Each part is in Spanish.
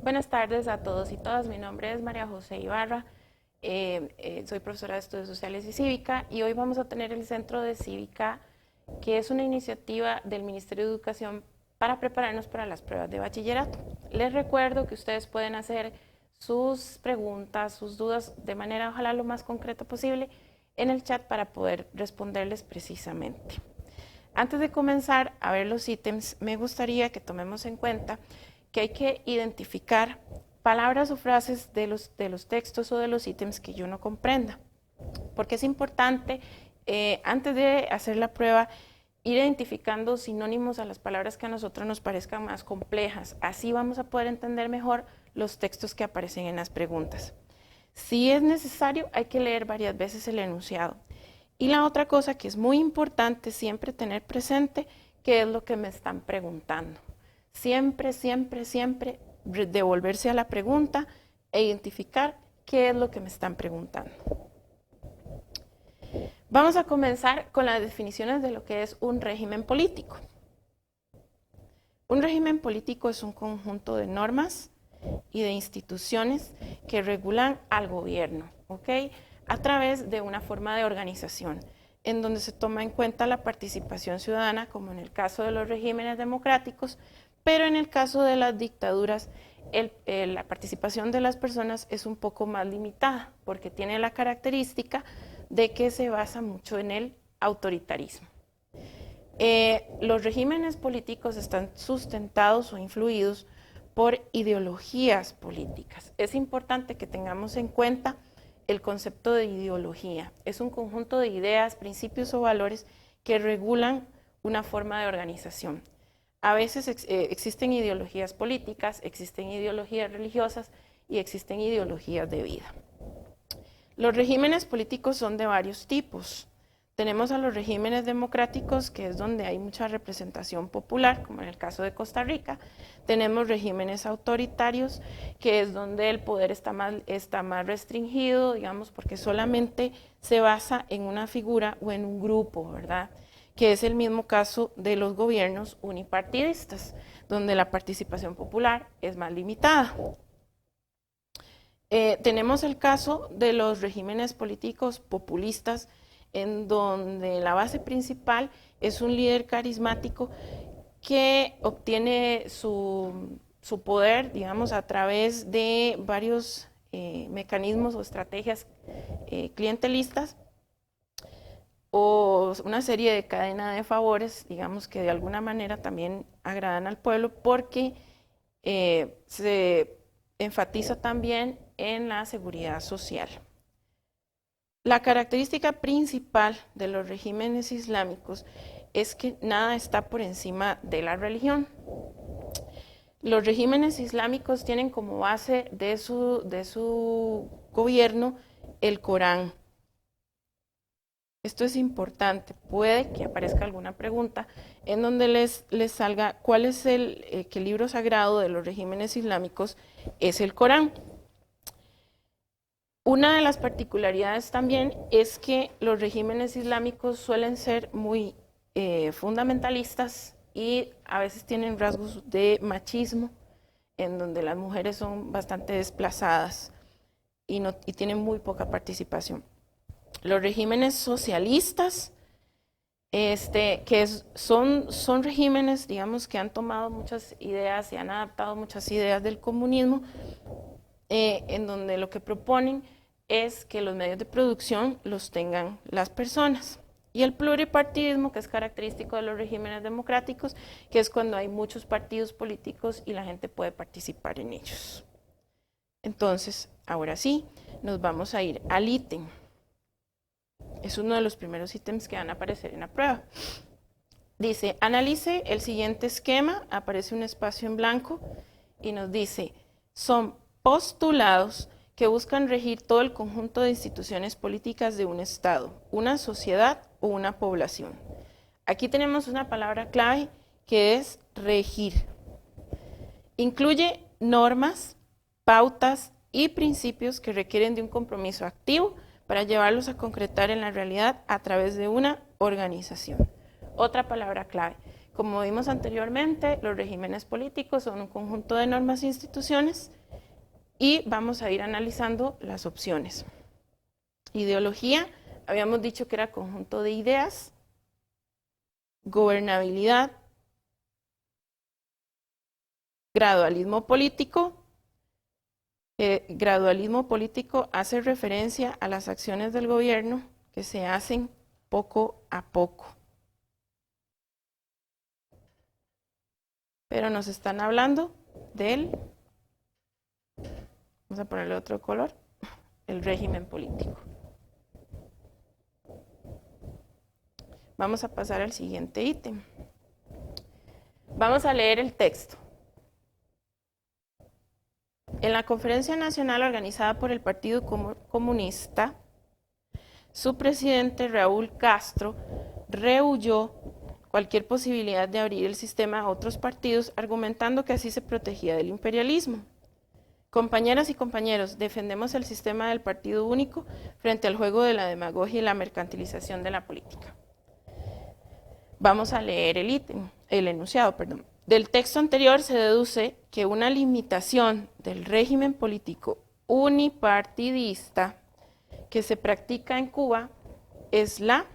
Buenas tardes a todos y todas. Mi nombre es María José Ibarra. Soy profesora de Estudios Sociales y Cívica y hoy vamos a tener el Centro de Cívica, que es una iniciativa del Ministerio de Educación para prepararnos para las pruebas de bachillerato. Les recuerdo que ustedes pueden hacer sus preguntas, sus dudas de manera ojalá lo más concreta posible en el chat para poder responderles precisamente. Antes de comenzar a ver los ítems, me gustaría que tomemos en cuenta que hay que identificar palabras o frases de los textos o de los ítems que yo no comprenda, porque es importante, antes de hacer la prueba, ir identificando sinónimos a las palabras que a nosotros nos parezcan más complejas. Así vamos a poder entender mejor los textos que aparecen en las preguntas. Si es necesario, hay que leer varias veces el enunciado. Y la otra cosa que es muy importante siempre tener presente, qué es lo que me están preguntando. Siempre, siempre, siempre devolverse a la pregunta e identificar qué es lo que me están preguntando. Vamos a comenzar con las definiciones de lo que es un régimen político. Un régimen político es un conjunto de normas y de instituciones que regulan al gobierno, ¿ok? A través de una forma de organización, en donde se toma en cuenta la participación ciudadana, como en el caso de los regímenes democráticos, pero en el caso de las dictaduras, la participación de las personas es un poco más limitada, porque tiene la característica de que se basa mucho en el autoritarismo. Los regímenes políticos están sustentados o influidos por ideologías políticas. Es importante que tengamos en cuenta el concepto de ideología. Es un conjunto de ideas, principios o valores que regulan una forma de organización. A veces existen ideologías políticas, existen ideologías religiosas y existen ideologías de vida. Los regímenes políticos son de varios tipos. Tenemos a los regímenes democráticos, que es donde hay mucha representación popular, como en el caso de Costa Rica. Tenemos regímenes autoritarios, que es donde el poder está más restringido, digamos, porque solamente se basa en una figura o en un grupo, ¿verdad? Que es el mismo caso de los gobiernos unipartidistas, donde la participación popular es más limitada. Tenemos el caso de los regímenes políticos populistas, en donde la base principal es un líder carismático que obtiene su poder, digamos, a través de varios mecanismos o estrategias clientelistas o una serie de cadena de favores, digamos, que de alguna manera también agradan al pueblo porque se enfatiza también en la seguridad social. La característica principal de los regímenes islámicos es que nada está por encima de la religión. Los regímenes islámicos tienen como base de su gobierno el Corán. Esto es importante. Puede que aparezca alguna pregunta en donde les salga cuál es que el libro sagrado de los regímenes islámicos es el Corán. Una de las particularidades también es que los regímenes islámicos suelen ser muy fundamentalistas y a veces tienen rasgos de machismo, en donde las mujeres son bastante desplazadas y tienen muy poca participación. Los regímenes socialistas, son regímenes, digamos, que han tomado muchas ideas y han adaptado muchas ideas del comunismo, en donde lo que proponen es que los medios de producción los tengan las personas. Y el pluripartidismo, que es característico de los regímenes democráticos, que es cuando hay muchos partidos políticos y la gente puede participar en ellos. Entonces, ahora sí, nos vamos a ir al ítem. Es uno de los primeros ítems que van a aparecer en la prueba. Dice, analice el siguiente esquema, aparece un espacio en blanco y nos dice, son postulados que buscan regir todo el conjunto de instituciones políticas de un Estado, una sociedad o una población. Aquí tenemos una palabra clave que es regir. Incluye normas, pautas y principios que requieren de un compromiso activo para llevarlos a concretar en la realidad a través de una organización. Otra palabra clave, Como vimos anteriormente, los regímenes políticos son un conjunto de normas e instituciones y vamos a ir analizando las opciones. Ideología, habíamos dicho que era conjunto de ideas. Gobernabilidad, gradualismo político. Gradualismo político hace referencia a las acciones del gobierno que se hacen poco a poco. Pero nos están hablando del, vamos a ponerle otro color, el régimen político. Vamos a pasar al siguiente ítem. Vamos a leer el texto. En la conferencia nacional organizada por el Partido Comunista, su presidente Raúl Castro rehuyó cualquier posibilidad de abrir el sistema a otros partidos, argumentando que así se protegía del imperialismo. Compañeras y compañeros, defendemos el sistema del partido único frente al juego de la demagogia y la mercantilización de la política. Vamos a leer el enunciado. Del texto anterior se deduce que una limitación del régimen político unipartidista que se practica en Cuba es la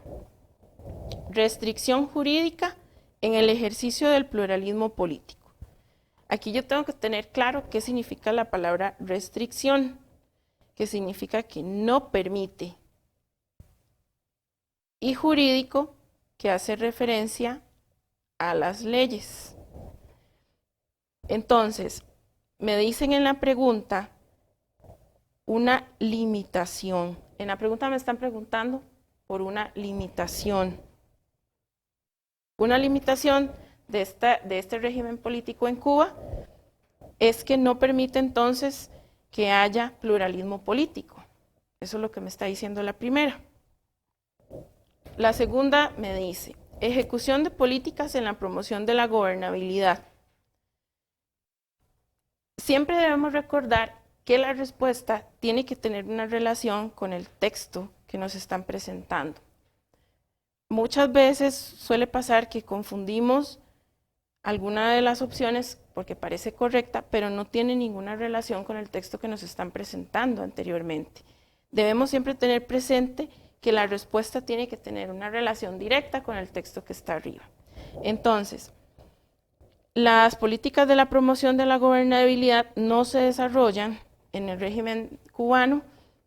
restricción jurídica en el ejercicio del pluralismo político. Aquí yo tengo que tener claro qué significa la palabra restricción, que significa que no permite, y jurídico, que hace referencia a las leyes. Entonces, me dicen en la pregunta una limitación. En la pregunta me están preguntando por una limitación. Una limitación de este régimen político en Cuba es que no permite entonces que haya pluralismo político. Eso es lo que me está diciendo la primera. La segunda me dice, ejecución de políticas en la promoción de la gobernabilidad. Siempre debemos recordar que la respuesta tiene que tener una relación con el texto que nos están presentando. Muchas veces suele pasar que confundimos alguna de las opciones porque parece correcta, pero no tiene ninguna relación con el texto que nos están presentando anteriormente. Debemos siempre tener presente que la respuesta tiene que tener una relación directa con el texto que está arriba. Entonces, las políticas de la promoción de la gobernabilidad no se desarrollan en el régimen cubano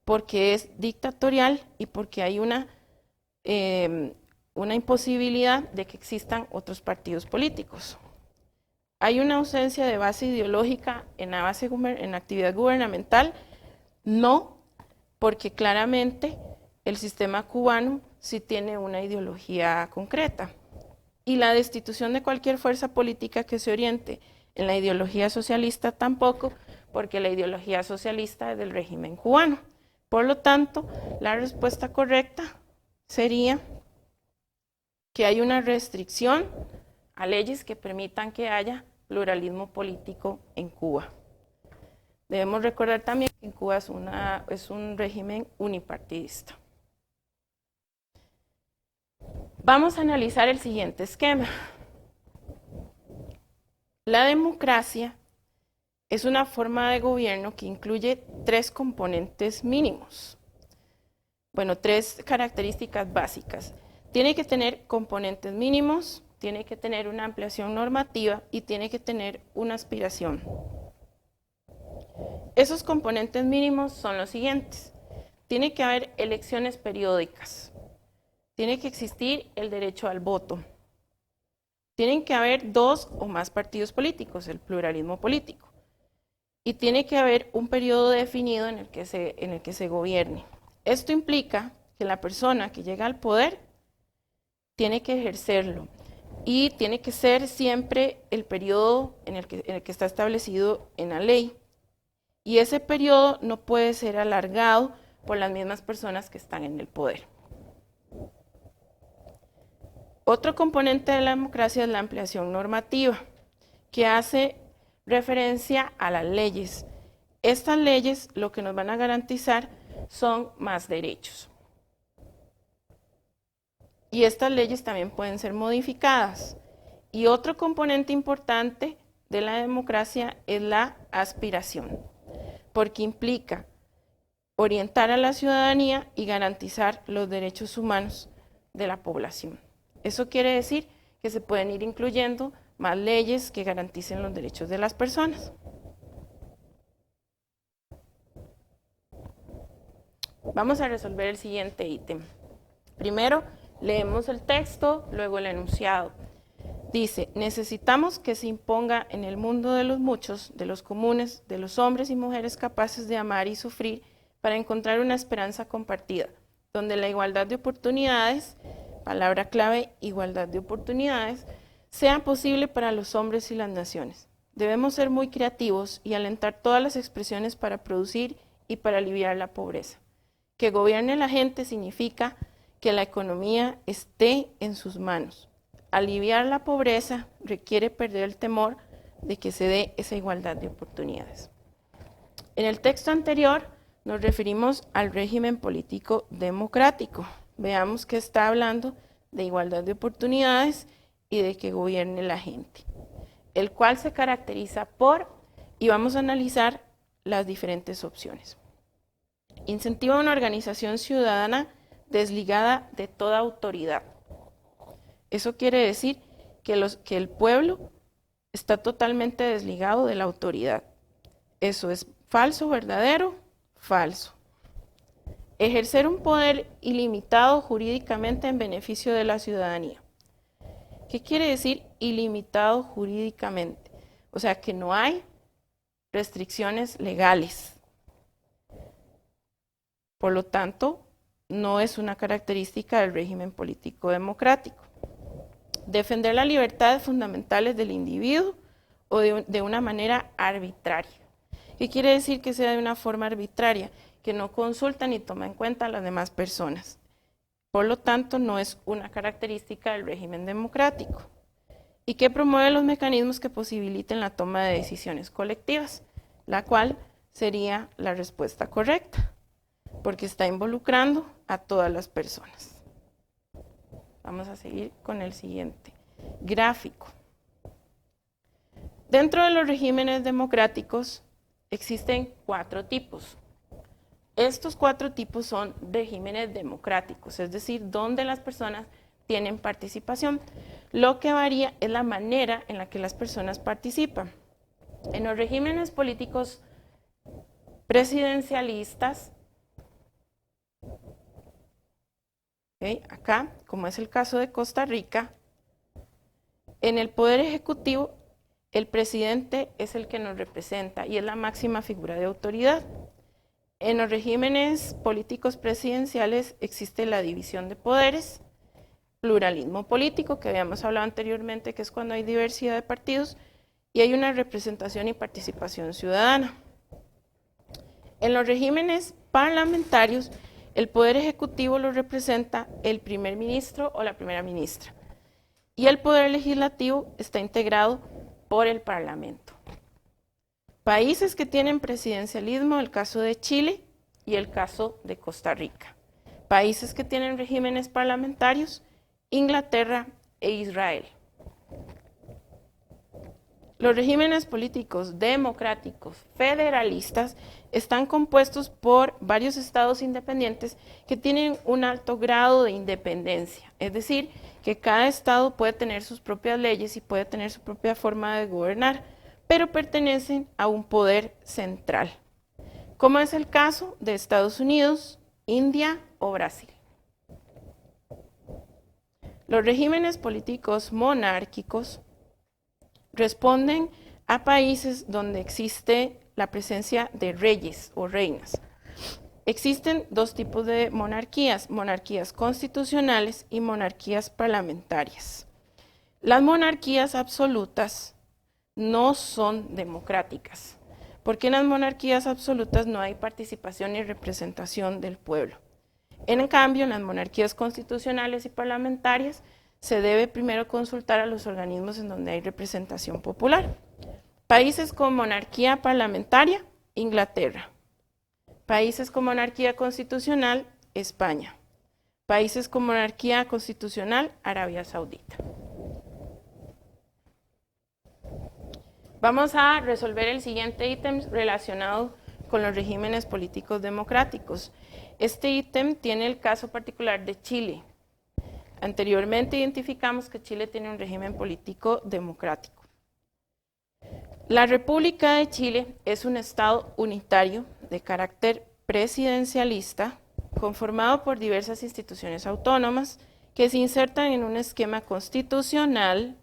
porque es dictatorial y porque hay una imposibilidad de que existan otros partidos políticos. ¿Hay una ausencia de base ideológica en la actividad gubernamental? No, porque claramente el sistema cubano sí tiene una ideología concreta. Y la destitución de cualquier fuerza política que se oriente en la ideología socialista tampoco, porque la ideología socialista es del régimen cubano. Por lo tanto, la respuesta correcta sería que hay una restricción a leyes que permitan que haya pluralismo político en Cuba. Debemos recordar también que en Cuba es un régimen unipartidista. Vamos a analizar el siguiente esquema. La democracia es una forma de gobierno que incluye tres componentes mínimos. Bueno, tres características básicas. Tiene que tener componentes mínimos, tiene que tener una ampliación normativa y tiene que tener una aspiración. Esos componentes mínimos son los siguientes. Tiene que haber elecciones periódicas. Tiene que existir el derecho al voto. Tienen que haber dos o más partidos políticos, el pluralismo político. Y tiene que haber un periodo definido en el que se gobierne. Esto implica que la persona que llega al poder tiene que ejercerlo y tiene que ser siempre el periodo en el que está establecido en la ley. Y ese periodo no puede ser alargado por las mismas personas que están en el poder. Otro componente de la democracia es la ampliación normativa, que hace referencia a las leyes. Estas leyes lo que nos van a garantizar son más derechos. Y estas leyes también pueden ser modificadas. Y otro componente importante de la democracia es la aspiración, porque implica orientar a la ciudadanía y garantizar los derechos humanos de la población. Eso quiere decir que se pueden ir incluyendo más leyes que garanticen los derechos de las personas. Vamos a resolver el siguiente ítem. Primero, leemos el texto, luego el enunciado. Dice, necesitamos que se imponga en el mundo de los muchos, de los comunes, de los hombres y mujeres capaces de amar y sufrir, para encontrar una esperanza compartida, donde la igualdad de oportunidades, palabra clave, igualdad de oportunidades, sea posible para los hombres y las naciones. Debemos ser muy creativos y alentar todas las expresiones para producir y para aliviar la pobreza. Que gobierne la gente significa que la economía esté en sus manos. Aliviar la pobreza requiere perder el temor de que se dé esa igualdad de oportunidades. En el texto anterior nos referimos al régimen político democrático. Veamos que está hablando de igualdad de oportunidades y de que gobierne la gente, el cual se caracteriza por, y vamos a analizar las diferentes opciones. Incentiva una organización ciudadana desligada de toda autoridad. Eso quiere decir que el pueblo está totalmente desligado de la autoridad. Eso es falso, verdadero, falso. Ejercer un poder ilimitado jurídicamente en beneficio de la ciudadanía. ¿Qué quiere decir ilimitado jurídicamente? O sea, que no hay restricciones legales. Por lo tanto, no es una característica del régimen político democrático. Defender las libertades fundamentales del individuo o de una manera arbitraria. ¿Qué quiere decir que sea de una forma arbitraria? Que no consulta ni toma en cuenta a las demás personas. Por lo tanto, no es una característica del régimen democrático. Y que promueve los mecanismos que posibiliten la toma de decisiones colectivas, la cual sería la respuesta correcta, porque está involucrando a todas las personas. Vamos a seguir con el siguiente gráfico. Dentro de los regímenes democráticos existen 4 tipos. Estos 4 tipos son regímenes democráticos, es decir, donde las personas tienen participación. Lo que varía es la manera en la que las personas participan. En los regímenes políticos presidencialistas, acá, como es el caso de Costa Rica, en el Poder Ejecutivo, el presidente es el que nos representa y es la máxima figura de autoridad. En los regímenes políticos presidenciales existe la división de poderes, pluralismo político, que habíamos hablado anteriormente, que es cuando hay diversidad de partidos, y hay una representación y participación ciudadana. En los regímenes parlamentarios, el Poder Ejecutivo lo representa el primer ministro o la primera ministra, y el Poder Legislativo está integrado por el Parlamento. Países que tienen presidencialismo, el caso de Chile y el caso de Costa Rica. Países que tienen regímenes parlamentarios, Inglaterra e Israel. Los regímenes políticos democráticos federalistas están compuestos por varios estados independientes que tienen un alto grado de independencia, es decir, que cada estado puede tener sus propias leyes y puede tener su propia forma de gobernar, pero pertenecen a un poder central, como es el caso de Estados Unidos, India o Brasil. Los regímenes políticos monárquicos responden a países donde existe la presencia de reyes o reinas. Existen 2 tipos de monarquías, monarquías constitucionales y monarquías parlamentarias. Las monarquías absolutas no son democráticas, porque en las monarquías absolutas no hay participación ni representación del pueblo. En cambio, en las monarquías constitucionales y parlamentarias se debe primero consultar a los organismos en donde hay representación popular. Países con monarquía parlamentaria, Inglaterra. Países con monarquía constitucional, España. Países con monarquía constitucional, Arabia Saudita. Vamos a resolver el siguiente ítem relacionado con los regímenes políticos democráticos. Este ítem tiene el caso particular de Chile. Anteriormente identificamos que Chile tiene un régimen político democrático. La República de Chile es un estado unitario de carácter presidencialista conformado por diversas instituciones autónomas que se insertan en un esquema constitucional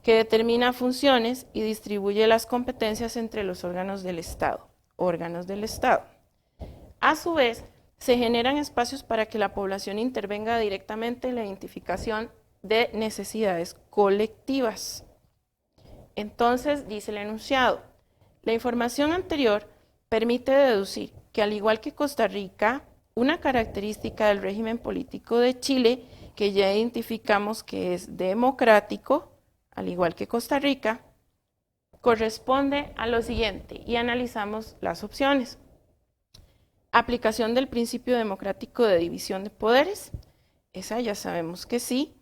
que determina funciones y distribuye las competencias entre los órganos del Estado. A su vez, se generan espacios para que la población intervenga directamente en la identificación de necesidades colectivas. Entonces, dice el enunciado, la información anterior permite deducir que, al igual que Costa Rica, una característica del régimen político de Chile, que ya identificamos que es democrático, al igual que Costa Rica, corresponde a lo siguiente, y analizamos las opciones. Aplicación del principio democrático de división de poderes, esa ya sabemos que sí.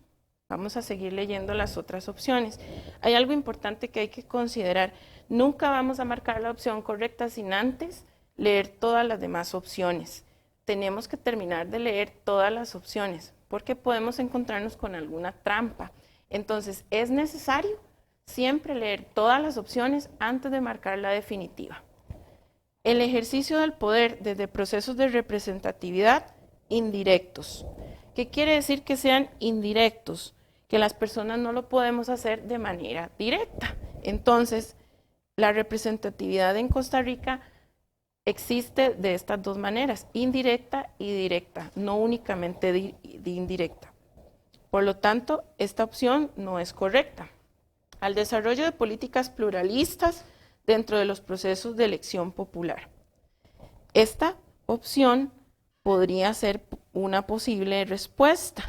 Vamos a seguir leyendo las otras opciones. Hay algo importante que hay que considerar. Nunca vamos a marcar la opción correcta sin antes leer todas las demás opciones. Tenemos que terminar de leer todas las opciones, porque podemos encontrarnos con alguna trampa. Entonces, es necesario siempre leer todas las opciones antes de marcar la definitiva. El ejercicio del poder desde procesos de representatividad indirectos. ¿Qué quiere decir que sean indirectos? Que las personas no lo podemos hacer de manera directa. Entonces, la representatividad en Costa Rica existe de estas dos maneras, indirecta y directa, no únicamente de indirecta. Por lo tanto, esta opción no es correcta. Al desarrollo de políticas pluralistas dentro de los procesos de elección popular. Esta opción podría ser una posible respuesta.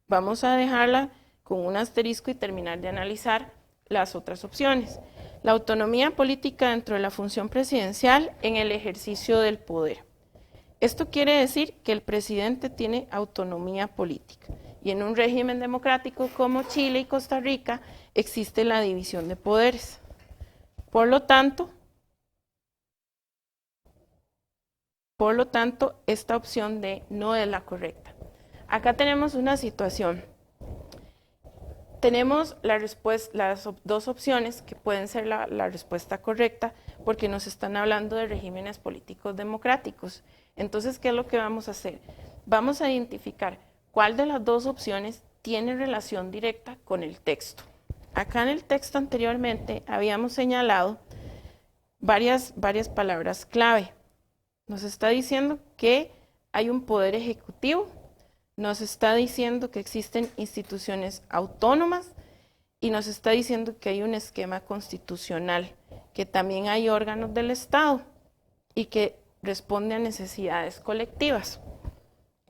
Vamos a dejarla con un asterisco y terminar de analizar las otras opciones. La autonomía política dentro de la función presidencial en el ejercicio del poder. Esto quiere decir que el presidente tiene autonomía política. Y en un régimen democrático como Chile y Costa Rica existe la división de poderes. Por lo tanto, esta opción D no es la correcta. Acá tenemos una situación. Tenemos las dos opciones que pueden ser la respuesta correcta porque nos están hablando de regímenes políticos democráticos. Entonces, ¿qué es lo que vamos a hacer? Vamos a identificar cuál de las dos opciones tiene relación directa con el texto. Acá en el texto anteriormente habíamos señalado varias palabras clave. Nos está diciendo que hay un poder ejecutivo, nos está diciendo que existen instituciones autónomas y nos está diciendo que hay un esquema constitucional, que también hay órganos del Estado y que responde a necesidades colectivas.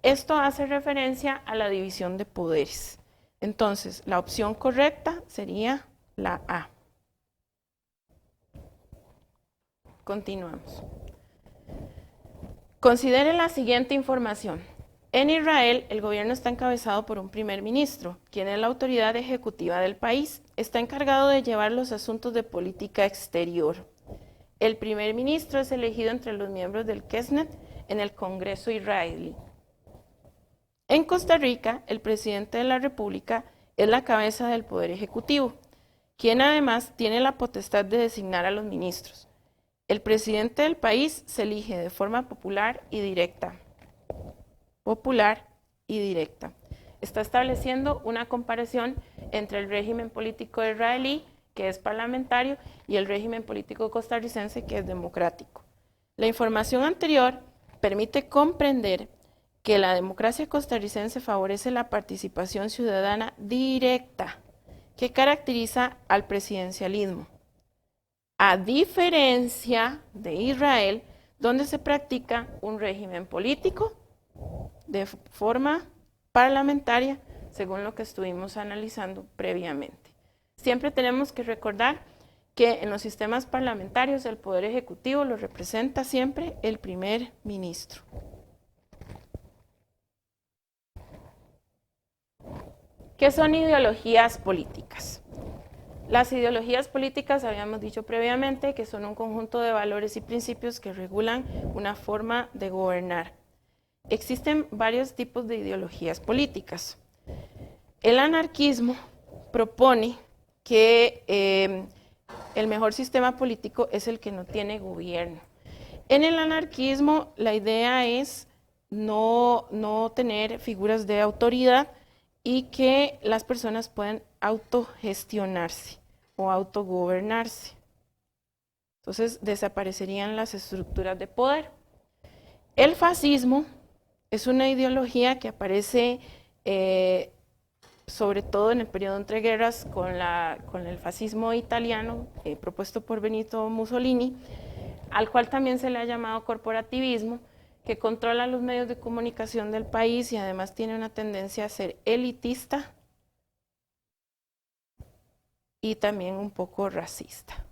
Esto hace referencia a la división de poderes. Entonces, la opción correcta sería la A. Continuamos. Considere la siguiente información. En Israel, el gobierno está encabezado por un primer ministro, quien es la autoridad ejecutiva del país. Está encargado de llevar los asuntos de política exterior. El primer ministro es elegido entre los miembros del Knesset en el Congreso israelí. En Costa Rica, el presidente de la República es la cabeza del Poder Ejecutivo, quien además tiene la potestad de designar a los ministros. El presidente del país se elige de forma popular y directa. Está estableciendo una comparación entre el régimen político israelí, que es parlamentario, y el régimen político costarricense, que es democrático. La información anterior permite comprender que la democracia costarricense favorece la participación ciudadana directa, que caracteriza al presidencialismo, a diferencia de Israel, donde se practica un régimen político de forma parlamentaria, según lo que estuvimos analizando previamente. Siempre tenemos que recordar que en los sistemas parlamentarios el poder ejecutivo lo representa siempre el primer ministro. ¿Qué son ideologías políticas? Las ideologías políticas, habíamos dicho previamente, que son un conjunto de valores y principios que regulan una forma de gobernar. Existen varios tipos de ideologías políticas. El anarquismo propone que el mejor sistema político es el que no tiene gobierno. En el anarquismo la idea es no tener figuras de autoridad y que las personas puedan autogestionarse o autogobernarse. Entonces desaparecerían las estructuras de poder. El fascismo es una ideología que aparece sobre todo en el periodo entre guerras con el fascismo italiano propuesto por Benito Mussolini, al cual también se le ha llamado corporativismo, que controla los medios de comunicación del país y además tiene una tendencia a ser elitista y también un poco racista.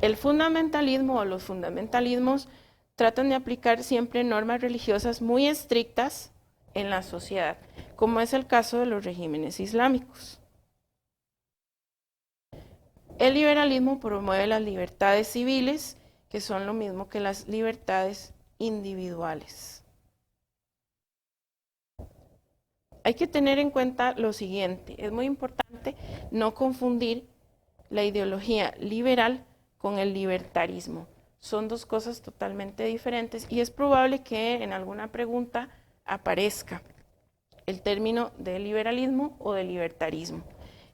El fundamentalismo o los fundamentalismos tratan de aplicar siempre normas religiosas muy estrictas en la sociedad, como es el caso de los regímenes islámicos. El liberalismo promueve las libertades civiles, que son lo mismo que las libertades individuales. Hay que tener en cuenta lo siguiente, es muy importante no confundir la ideología liberal con el libertarismo. Son dos cosas totalmente diferentes y es probable que en alguna pregunta aparezca el término de liberalismo o de libertarismo.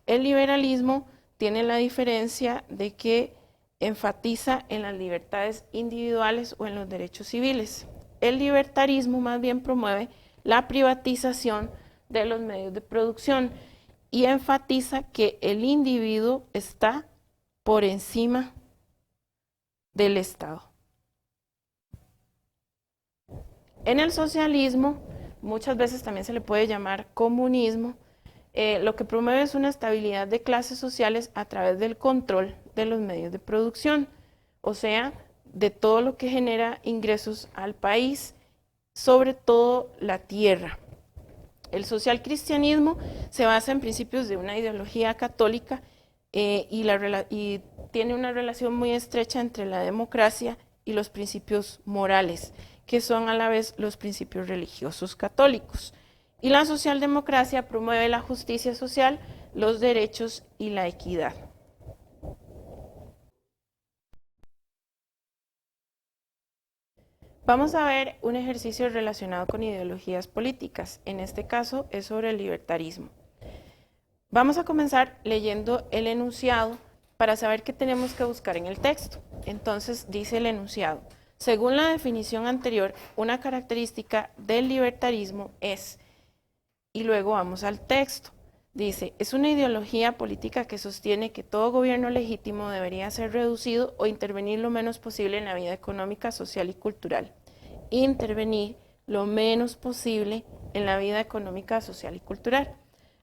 El liberalismo tiene la diferencia de que enfatiza en las libertades individuales o en los derechos civiles. El libertarismo más bien promueve la privatización de los medios de producción y enfatiza que el individuo está por encima del Estado. En el socialismo, muchas veces también se le puede llamar comunismo, lo que promueve es una estabilidad de clases sociales a través del control de los medios de producción, o sea, de todo lo que genera ingresos al país, sobre todo la tierra. El socialcristianismo se basa en principios de una ideología católica y tiene una relación muy estrecha entre la democracia y los principios morales, que son a la vez los principios religiosos católicos. Y la socialdemocracia promueve la justicia social, los derechos y la equidad. Vamos a ver un ejercicio relacionado con ideologías políticas. En este caso es sobre el libertarismo. Vamos a comenzar leyendo el enunciado para saber qué tenemos que buscar en el texto. Entonces dice el enunciado: según la definición anterior, una característica del libertarismo es, y luego vamos al texto. Dice, es una ideología política que sostiene que todo gobierno legítimo debería ser reducido o intervenir lo menos posible en la vida económica, social y cultural. Intervenir lo menos posible en la vida económica, social y cultural,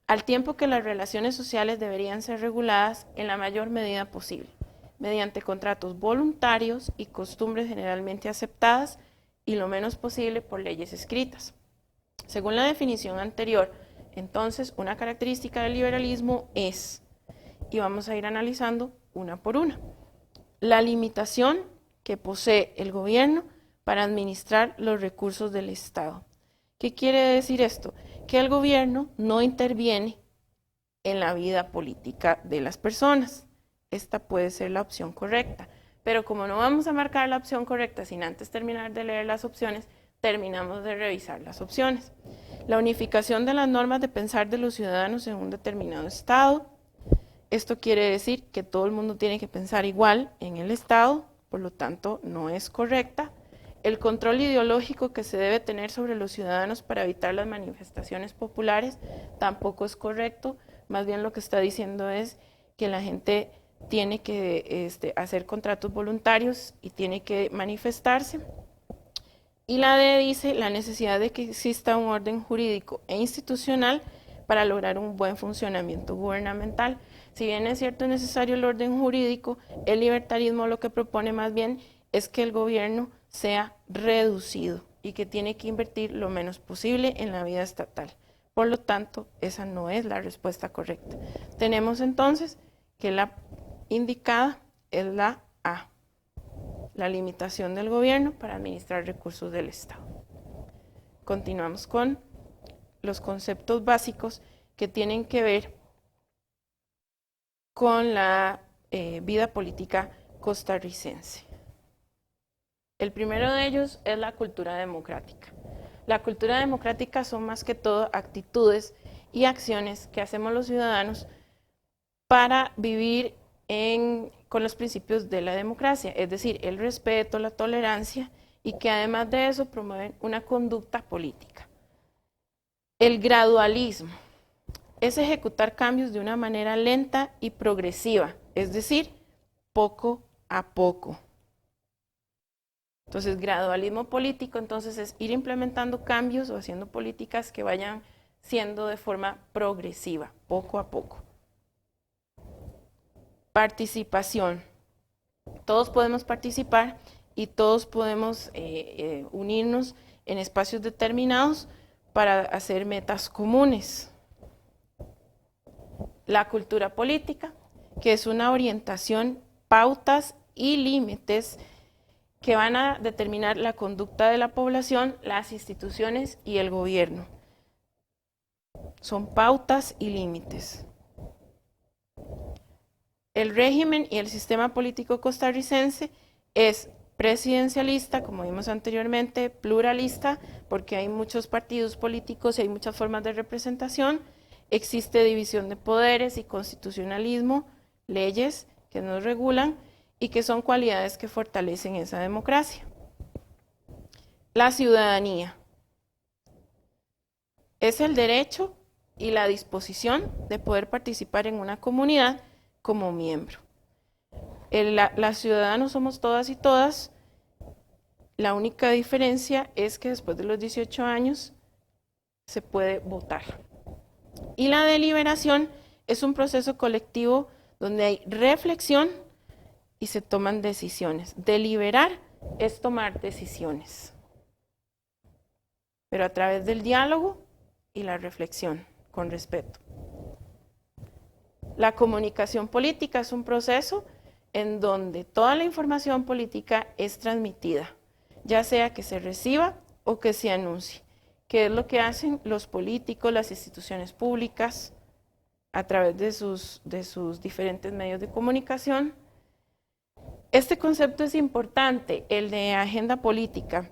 al tiempo que las relaciones sociales deberían ser reguladas en la mayor medida posible, mediante contratos voluntarios y costumbres generalmente aceptadas y lo menos posible por leyes escritas. Según la definición anterior, entonces, una característica del liberalismo es, y vamos a ir analizando una por una, la limitación que posee el gobierno para administrar los recursos del Estado. ¿Qué quiere decir esto? Que el gobierno no interviene en la vida política de las personas. Esta puede ser la opción correcta, pero como no vamos a marcar la opción correcta sin antes terminar de leer las opciones, terminamos de revisar las opciones. La unificación de las normas de pensar de los ciudadanos en un determinado Estado. Esto quiere decir que todo el mundo tiene que pensar igual en el Estado, por lo tanto no es correcta. El control ideológico que se debe tener sobre los ciudadanos para evitar las manifestaciones populares tampoco es correcto. Más bien lo que está diciendo es que la gente tiene que hacer contratos voluntarios y tiene que manifestarse. Y la D dice la necesidad de que exista un orden jurídico e institucional para lograr un buen funcionamiento gubernamental. Si bien es cierto es necesario el orden jurídico, el libertarismo lo que propone más bien es que el gobierno sea reducido y que tiene que invertir lo menos posible en la vida estatal. Por lo tanto, esa no es la respuesta correcta. Tenemos entonces que la indicada es la A, la limitación del gobierno para administrar recursos del Estado. Continuamos con los conceptos básicos que tienen que ver con la vida política costarricense. El primero de ellos es la cultura democrática. La cultura democrática son más que todo actitudes y acciones que hacemos los ciudadanos para vivir con los principios de la democracia, es decir, el respeto, la tolerancia, y que además de eso promueven una conducta política. El gradualismo es ejecutar cambios de una manera lenta y progresiva, es decir, poco a poco. Entonces, gradualismo político, entonces, es ir implementando cambios o haciendo políticas que vayan siendo de forma progresiva, poco a poco. Participación. Todos podemos participar y todos podemos unirnos en espacios determinados para hacer metas comunes. La cultura política, que es una orientación, pautas y límites que van a determinar la conducta de la población, las instituciones y el gobierno. Son pautas y límites. El régimen y el sistema político costarricense es presidencialista, como vimos anteriormente, pluralista, porque hay muchos partidos políticos y hay muchas formas de representación, existe división de poderes y constitucionalismo, leyes que nos regulan y que son cualidades que fortalecen esa democracia. La ciudadanía es el derecho y la disposición de poder participar en una comunidad como miembro. Las ciudadanos somos todas y todas. La única diferencia es que después de los 18 años se puede votar. Y la deliberación es un proceso colectivo donde hay reflexión y se toman decisiones. Deliberar es tomar decisiones, pero a través del diálogo y la reflexión, con respeto. La comunicación política es un proceso en donde toda la información política es transmitida, ya sea que se reciba o que se anuncie, que es lo que hacen los políticos, las instituciones públicas, a través de sus diferentes medios de comunicación. Este concepto es importante, el de agenda política.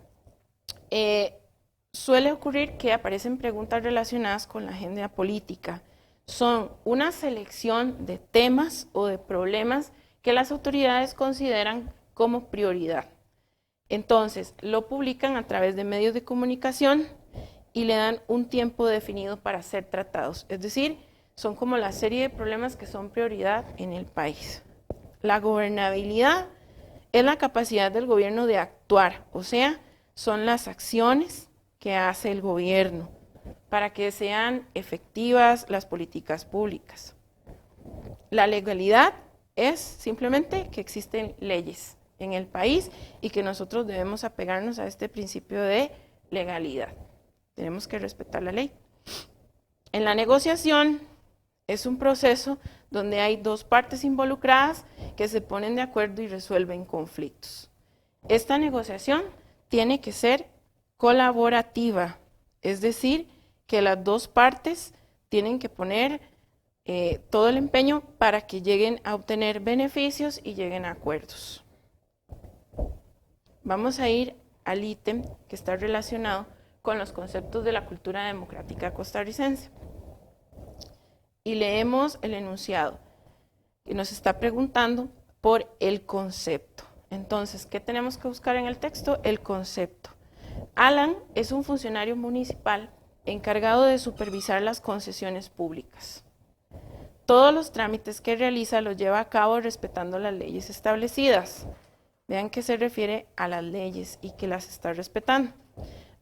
Suele ocurrir que aparecen preguntas relacionadas con la agenda política. Son una selección de temas o de problemas que las autoridades consideran como prioridad. Entonces, lo publican a través de medios de comunicación y le dan un tiempo definido para ser tratados. Es decir, son como la serie de problemas que son prioridad en el país. La gobernabilidad es la capacidad del gobierno de actuar, o sea, son las acciones que hace el gobierno para que sean efectivas las políticas públicas. La legalidad es simplemente que existen leyes en el país y que nosotros debemos apegarnos a este principio de legalidad. Tenemos que respetar la ley. En la negociación es un proceso donde hay dos partes involucradas que se ponen de acuerdo y resuelven conflictos. Esta negociación tiene que ser colaborativa, es decir, que las dos partes tienen que poner todo el empeño para que lleguen a obtener beneficios y lleguen a acuerdos. Vamos a ir al ítem que está relacionado con los conceptos de la cultura democrática costarricense. Y leemos el enunciado, que nos está preguntando por el concepto. Entonces, ¿qué tenemos que buscar en el texto? El concepto. Alan es un funcionario municipal encargado de supervisar las concesiones públicas. Todos los trámites que realiza los lleva a cabo respetando las leyes establecidas. Vean que se refiere a las leyes y que las está respetando.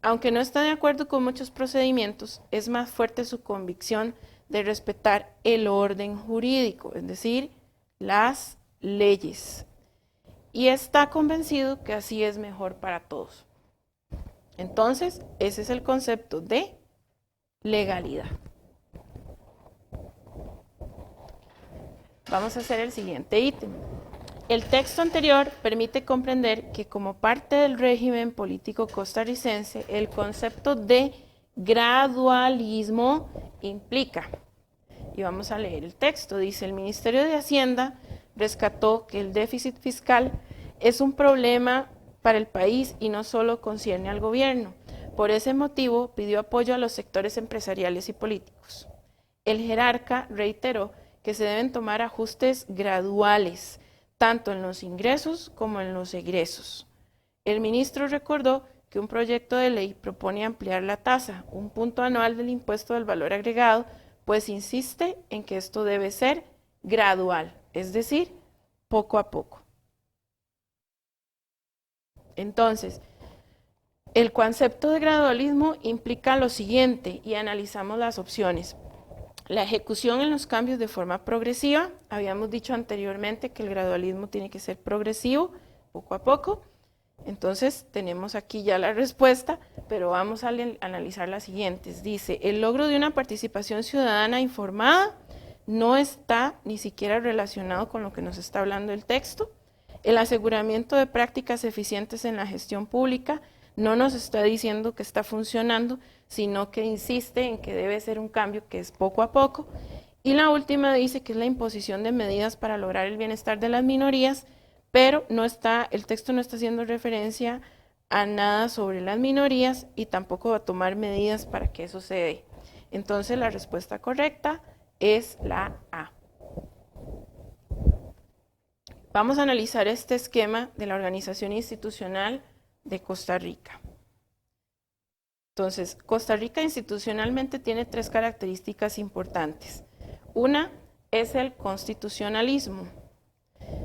Aunque no está de acuerdo con muchos procedimientos, es más fuerte su convicción de respetar el orden jurídico, es decir, las leyes. Y está convencido que así es mejor para todos. Entonces, ese es el concepto de legalidad. Vamos a hacer el siguiente ítem. El texto anterior permite comprender que como parte del régimen político costarricense, el concepto de gradualismo implica, y vamos a leer el texto, dice: el Ministerio de Hacienda rescató que el déficit fiscal es un problema para el país y no solo concierne al gobierno. Por ese motivo, pidió apoyo a los sectores empresariales y políticos. El jerarca reiteró que se deben tomar ajustes graduales, tanto en los ingresos como en los egresos. El ministro recordó que un proyecto de ley propone ampliar la tasa, un punto anual del impuesto del valor agregado, pues insiste en que esto debe ser gradual, es decir, poco a poco. Entonces, el concepto de gradualismo implica lo siguiente, y analizamos las opciones. La ejecución en los cambios de forma progresiva. Habíamos dicho anteriormente que el gradualismo tiene que ser progresivo, poco a poco. Entonces, tenemos aquí ya la respuesta, pero vamos a analizar las siguientes. Dice: el logro de una participación ciudadana informada no está ni siquiera relacionado con lo que nos está hablando el texto. El aseguramiento de prácticas eficientes en la gestión pública no nos está diciendo que está funcionando, sino que insiste en que debe ser un cambio que es poco a poco. Y la última dice que es la imposición de medidas para lograr el bienestar de las minorías, pero el texto no está haciendo referencia a nada sobre las minorías y tampoco va a tomar medidas para que eso se dé. Entonces la respuesta correcta es la A. Vamos a analizar este esquema de la organización institucional de Costa Rica. Entonces, Costa Rica institucionalmente tiene 3 características importantes. Una es el constitucionalismo.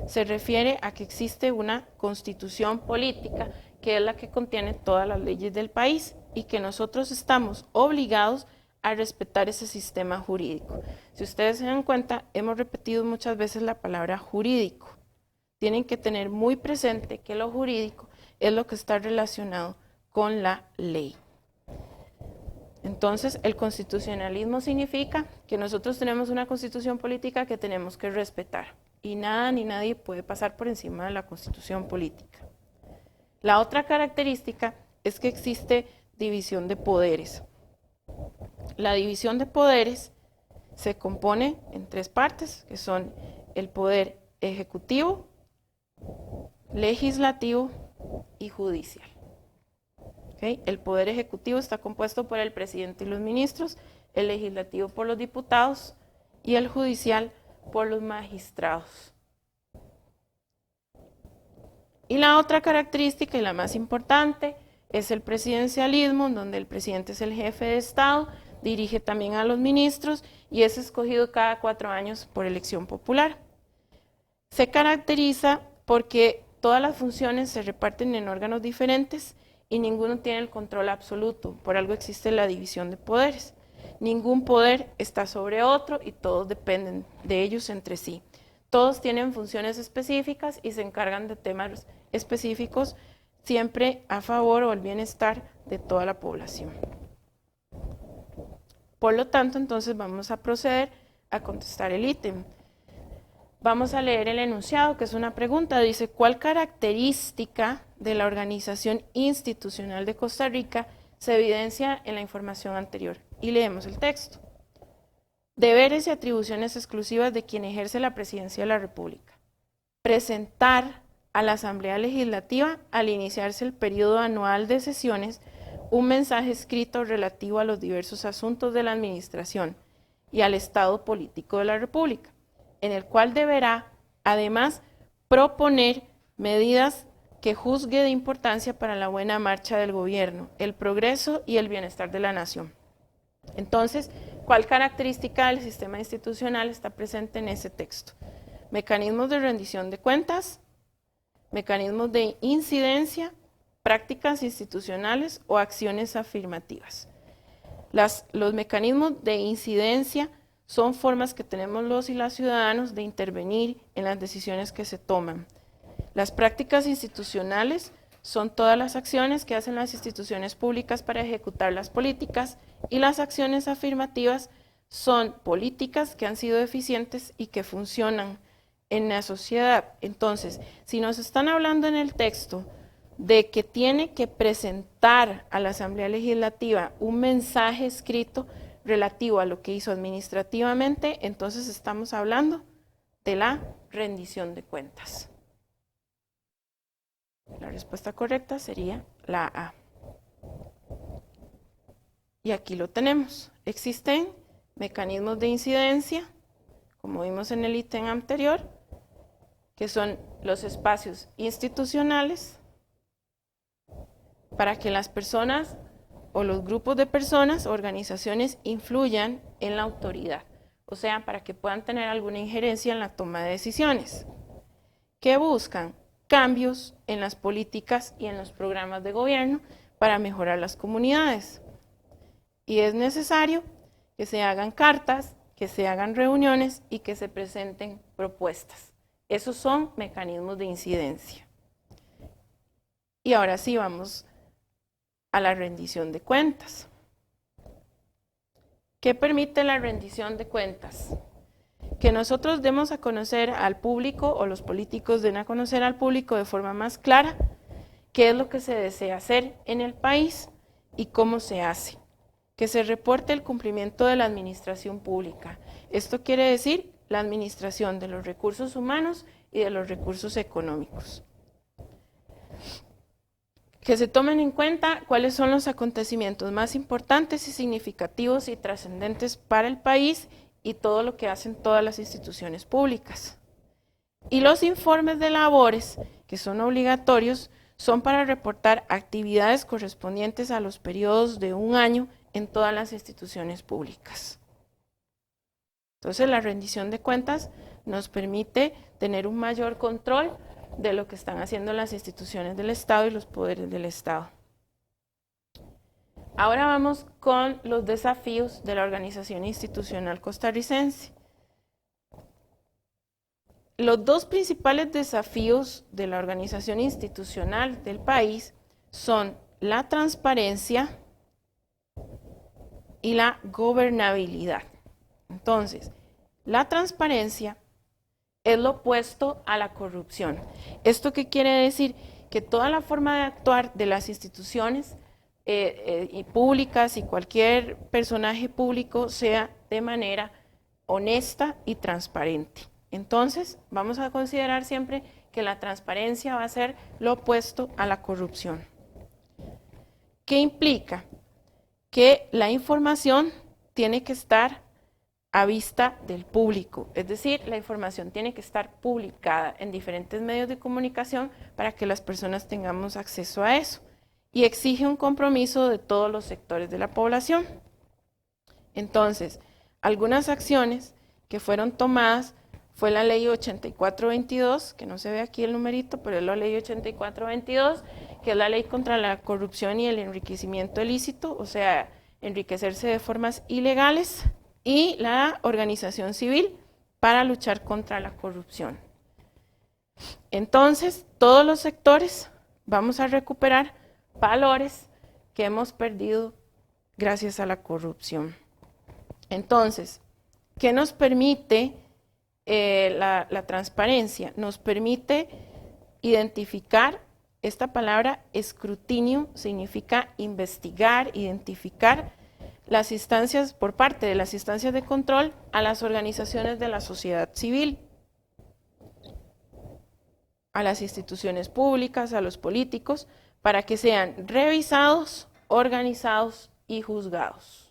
Se refiere a que existe una constitución política, que es la que contiene todas las leyes del país, y que nosotros estamos obligados a respetar ese sistema jurídico. Si ustedes se dan cuenta, hemos repetido muchas veces la palabra jurídico. Tienen que tener muy presente que lo jurídico es lo que está relacionado con la ley. Entonces, el constitucionalismo significa que nosotros tenemos una constitución política que tenemos que respetar, y nada ni nadie puede pasar por encima de la constitución política. La otra característica es que existe división de poderes. La división de poderes se compone en 3 partes, que son el poder ejecutivo, legislativo y judicial. ¿Okay? El poder ejecutivo está compuesto por el presidente y los ministros, el legislativo por los diputados y el judicial por los magistrados. Y la otra característica, y la más importante, es el presidencialismo, donde el presidente es el jefe de Estado, dirige también a los ministros y es escogido cada 4 años por elección popular. Se caracteriza porque todas las funciones se reparten en órganos diferentes y ninguno tiene el control absoluto. Por algo existe la división de poderes. Ningún poder está sobre otro y todos dependen de ellos entre sí. Todos tienen funciones específicas y se encargan de temas específicos, siempre a favor o el bienestar de toda la población. Por lo tanto, entonces vamos a proceder a contestar el ítem. Vamos a leer el enunciado, que es una pregunta. Dice: ¿cuál característica de la organización institucional de Costa Rica se evidencia en la información anterior? Y leemos el texto. Deberes y atribuciones exclusivas de quien ejerce la presidencia de la República. Presentar a la Asamblea Legislativa, al iniciarse el periodo anual de sesiones, un mensaje escrito relativo a los diversos asuntos de la administración y al estado político de la República, en el cual deberá, además, proponer medidas que juzgue de importancia para la buena marcha del gobierno, el progreso y el bienestar de la nación. Entonces, ¿cuál característica del sistema institucional está presente en ese texto? Mecanismos de rendición de cuentas, mecanismos de incidencia, prácticas institucionales o acciones afirmativas. Los mecanismos de incidencia son formas que tenemos los y las ciudadanos de intervenir en las decisiones que se toman. Las prácticas institucionales son todas las acciones que hacen las instituciones públicas para ejecutar las políticas Y las acciones afirmativas son políticas que han sido eficientes y que funcionan en la sociedad. Entonces, si nos están hablando en el texto de que tiene que presentar a la Asamblea Legislativa un mensaje escrito relativo a lo que hizo administrativamente, entonces estamos hablando de la rendición de cuentas. La respuesta correcta sería la A. Y aquí lo tenemos. Existen mecanismos de incidencia, como vimos en el ítem anterior, que son los espacios institucionales para que las personas o los grupos de personas o organizaciones influyan en la autoridad, o sea, para que puedan tener alguna injerencia en la toma de decisiones, que buscan cambios en las políticas y en los programas de gobierno para mejorar las comunidades. Y es necesario que se hagan cartas, que se hagan reuniones y que se presenten propuestas. Esos son mecanismos de incidencia. Y ahora sí vamos a la rendición de cuentas. ¿Qué permite la rendición de cuentas? Que nosotros demos a conocer al público, o los políticos den a conocer al público de forma más clara qué es lo que se desea hacer en el país y cómo se hace. Que se reporte el cumplimiento de la administración pública. Esto quiere decir la administración de los recursos humanos y de los recursos económicos. Que se tomen en cuenta cuáles son los acontecimientos más importantes y significativos y trascendentes para el país y todo lo que hacen todas las instituciones públicas. Y los informes de labores, que son obligatorios, son para reportar actividades correspondientes a los periodos de un año en todas las instituciones públicas. Entonces, la rendición de cuentas nos permite tener un mayor control de lo que están haciendo las instituciones del Estado y los poderes del Estado. Ahora vamos con los desafíos de la organización institucional costarricense. Los dos principales desafíos de la organización institucional del país son la transparencia y la gobernabilidad. Entonces, la transparencia es lo opuesto a la corrupción. ¿Esto qué quiere decir? Que toda la forma de actuar de las instituciones públicas y cualquier personaje público sea de manera honesta y transparente. Entonces, vamos a considerar siempre que la transparencia va a ser lo opuesto a la corrupción. ¿Qué implica? Que la información tiene que estar a vista del público, es decir, la información tiene que estar publicada en diferentes medios de comunicación para que las personas tengamos acceso a eso, y exige un compromiso de todos los sectores de la población. Entonces, algunas acciones que fueron tomadas fue la ley 8422, que no se ve aquí el numerito, pero es la ley 8422, que es la ley contra la corrupción y el enriquecimiento ilícito, o sea, enriquecerse de formas ilegales, y la organización civil para luchar contra la corrupción. Entonces, todos los sectores vamos a recuperar valores que hemos perdido gracias a la corrupción. Entonces, ¿qué nos permite la transparencia? Nos permite identificar, esta palabra escrutinio significa investigar, identificar las instancias, por parte de las instancias de control, a las organizaciones de la sociedad civil, a las instituciones públicas, a los políticos, para que sean revisados, organizados y juzgados.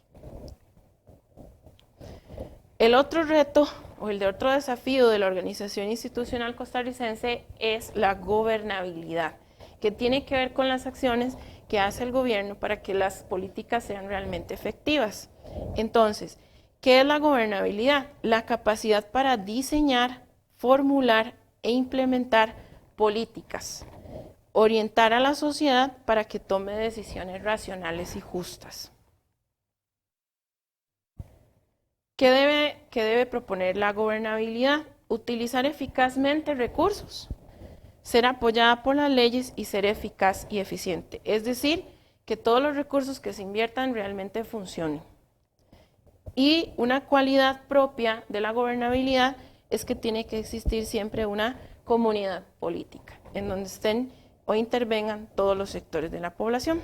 El otro reto, o el de otro desafío de la organización institucional costarricense es la gobernabilidad, que tiene que ver con las acciones que hace el gobierno para que las políticas sean realmente efectivas. Entonces, ¿qué es la gobernabilidad? La capacidad para diseñar, formular e implementar políticas, orientar a la sociedad para que tome decisiones racionales y justas. ¿Qué debe proponer la gobernabilidad? Utilizar eficazmente recursos, ser apoyada por las leyes y ser eficaz y eficiente. Es decir, que todos los recursos que se inviertan realmente funcionen. Y una cualidad propia de la gobernabilidad es que tiene que existir siempre una comunidad política, en donde estén o intervengan todos los sectores de la población.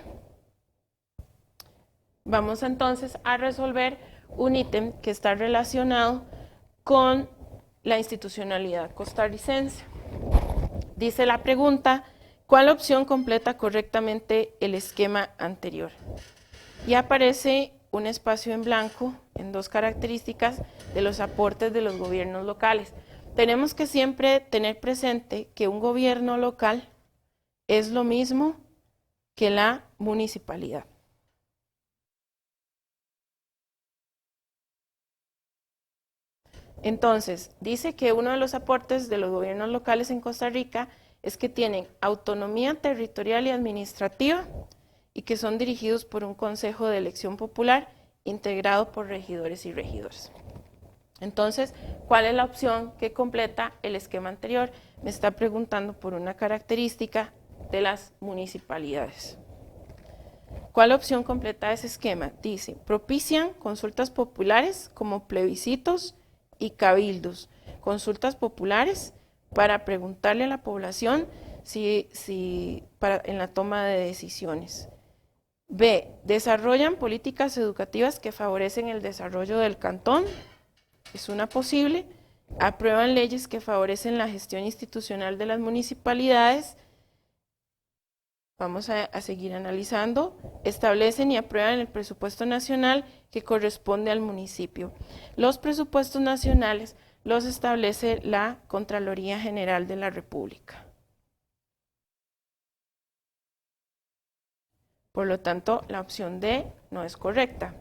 Vamos entonces a resolver un ítem que está relacionado con la institucionalidad costarricense. Dice la pregunta, ¿cuál opción completa correctamente el esquema anterior? Y aparece un espacio en blanco en dos características de los aportes de los gobiernos locales. Tenemos que siempre tener presente que un gobierno local es lo mismo que la municipalidad. Entonces, dice que uno de los aportes de los gobiernos locales en Costa Rica es que tienen autonomía territorial y administrativa y que son dirigidos por un consejo de elección popular integrado por regidores y regidoras. Entonces, ¿cuál es la opción que completa el esquema anterior? Me está preguntando por una característica de las municipalidades. ¿Cuál opción completa ese esquema? Dice, propician consultas populares como plebiscitos y cabildos. Consultas populares para preguntarle a la población en la toma de decisiones. B. Desarrollan políticas educativas que favorecen el desarrollo del cantón. Es una posible. Aprueban leyes que favorecen la gestión institucional de las municipalidades. Vamos a seguir analizando. Establecen y aprueban el presupuesto nacional que corresponde al municipio. Los presupuestos nacionales los establece la Contraloría General de la República. Por lo tanto, la opción D no es correcta.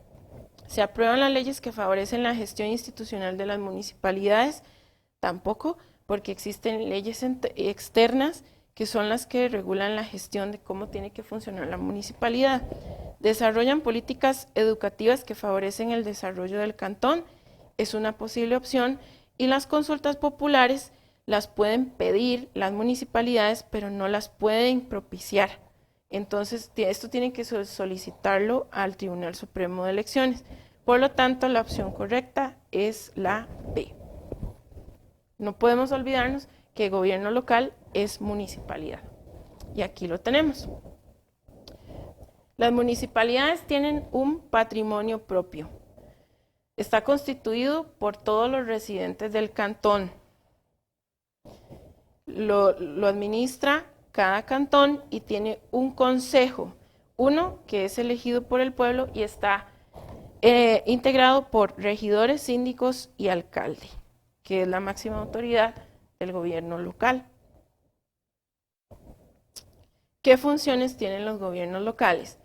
¿Se aprueban las leyes que favorecen la gestión institucional de las municipalidades? Tampoco, porque existen leyes externas que son las que regulan la gestión de cómo tiene que funcionar la municipalidad. Desarrollan políticas educativas que favorecen el desarrollo del cantón, es una posible opción, y las consultas populares las pueden pedir las municipalidades, pero no las pueden propiciar. Entonces, esto tiene que solicitarlo al Tribunal Supremo de Elecciones. Por lo tanto, la opción correcta es la B. No podemos olvidarnos que gobierno local es municipalidad. Y aquí lo tenemos. Las municipalidades tienen un patrimonio propio. Está constituido por todos los residentes del cantón. Lo administra cada cantón y tiene un consejo, uno que es elegido por el pueblo y está integrado por regidores, síndicos y alcalde, que es la máxima autoridad del gobierno local. ¿Qué funciones tienen los gobiernos locales?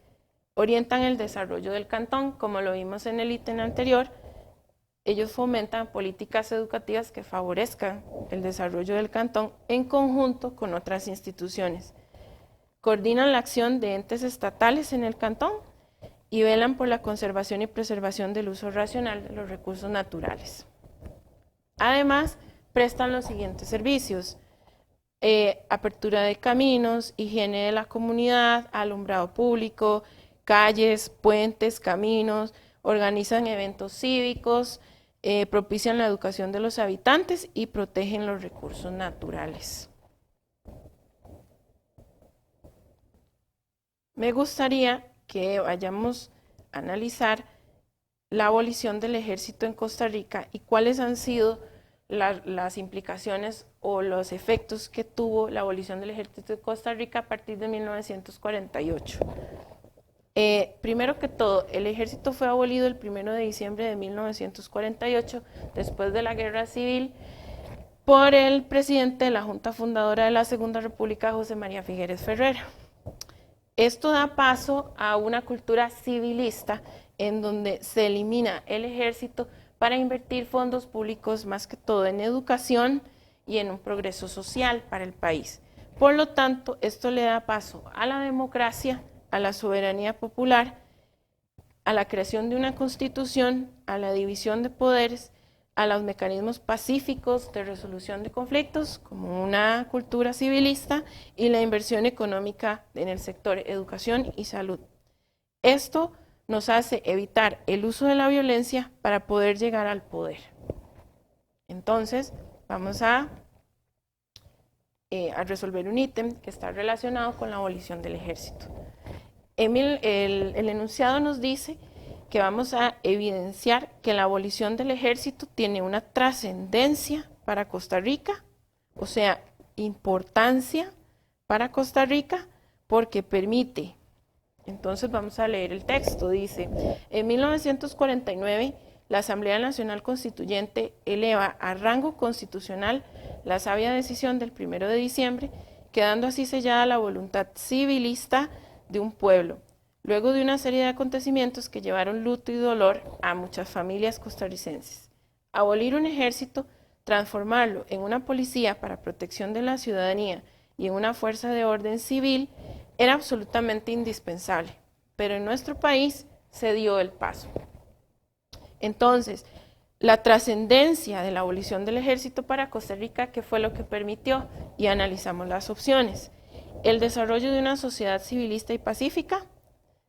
Orientan el desarrollo del cantón, como lo vimos en el ítem anterior. Ellos fomentan políticas educativas que favorezcan el desarrollo del cantón en conjunto con otras instituciones. Coordinan la acción de entes estatales en el cantón y velan por la conservación y preservación del uso racional de los recursos naturales. Además, prestan los siguientes servicios: apertura de caminos, higiene de la comunidad, alumbrado público, calles, puentes, caminos, organizan eventos cívicos, propician la educación de los habitantes y protegen los recursos naturales. Me gustaría que vayamos a analizar la abolición del ejército en Costa Rica y cuáles han sido las implicaciones o los efectos que tuvo la abolición del ejército de Costa Rica a partir de 1948. Primero que todo, el ejército fue abolido el 1 de diciembre de 1948, después de la Guerra Civil, por el presidente de la Junta Fundadora de la Segunda República, José María Figueres Ferrer. Esto da paso a una cultura civilista en donde se elimina el ejército para invertir fondos públicos más que todo en educación y en un progreso social para el país. Por lo tanto, esto le da paso a la democracia, a la soberanía popular, a la creación de una constitución, a la división de poderes, a los mecanismos pacíficos de resolución de conflictos, como una cultura civilista, y la inversión económica en el sector educación y salud. Esto nos hace evitar el uso de la violencia para poder llegar al poder. Entonces, vamos a resolver un ítem que está relacionado con la abolición del ejército. El enunciado nos dice que vamos a evidenciar que la abolición del ejército tiene una trascendencia para Costa Rica, o sea, importancia para Costa Rica, porque permite. Entonces vamos a leer el texto. Dice, en 1949, la Asamblea Nacional Constituyente eleva a rango constitucional la sabia decisión del 1 de diciembre, quedando así sellada la voluntad civilista de un pueblo, luego de una serie de acontecimientos que llevaron luto y dolor a muchas familias costarricenses. Abolir un ejército, transformarlo en una policía para protección de la ciudadanía y en una fuerza de orden civil, era absolutamente indispensable, pero en nuestro país se dio el paso. Entonces, la trascendencia de la abolición del ejército para Costa Rica, ¿qué fue lo que permitió? Y analizamos las opciones. El desarrollo de una sociedad civilista y pacífica,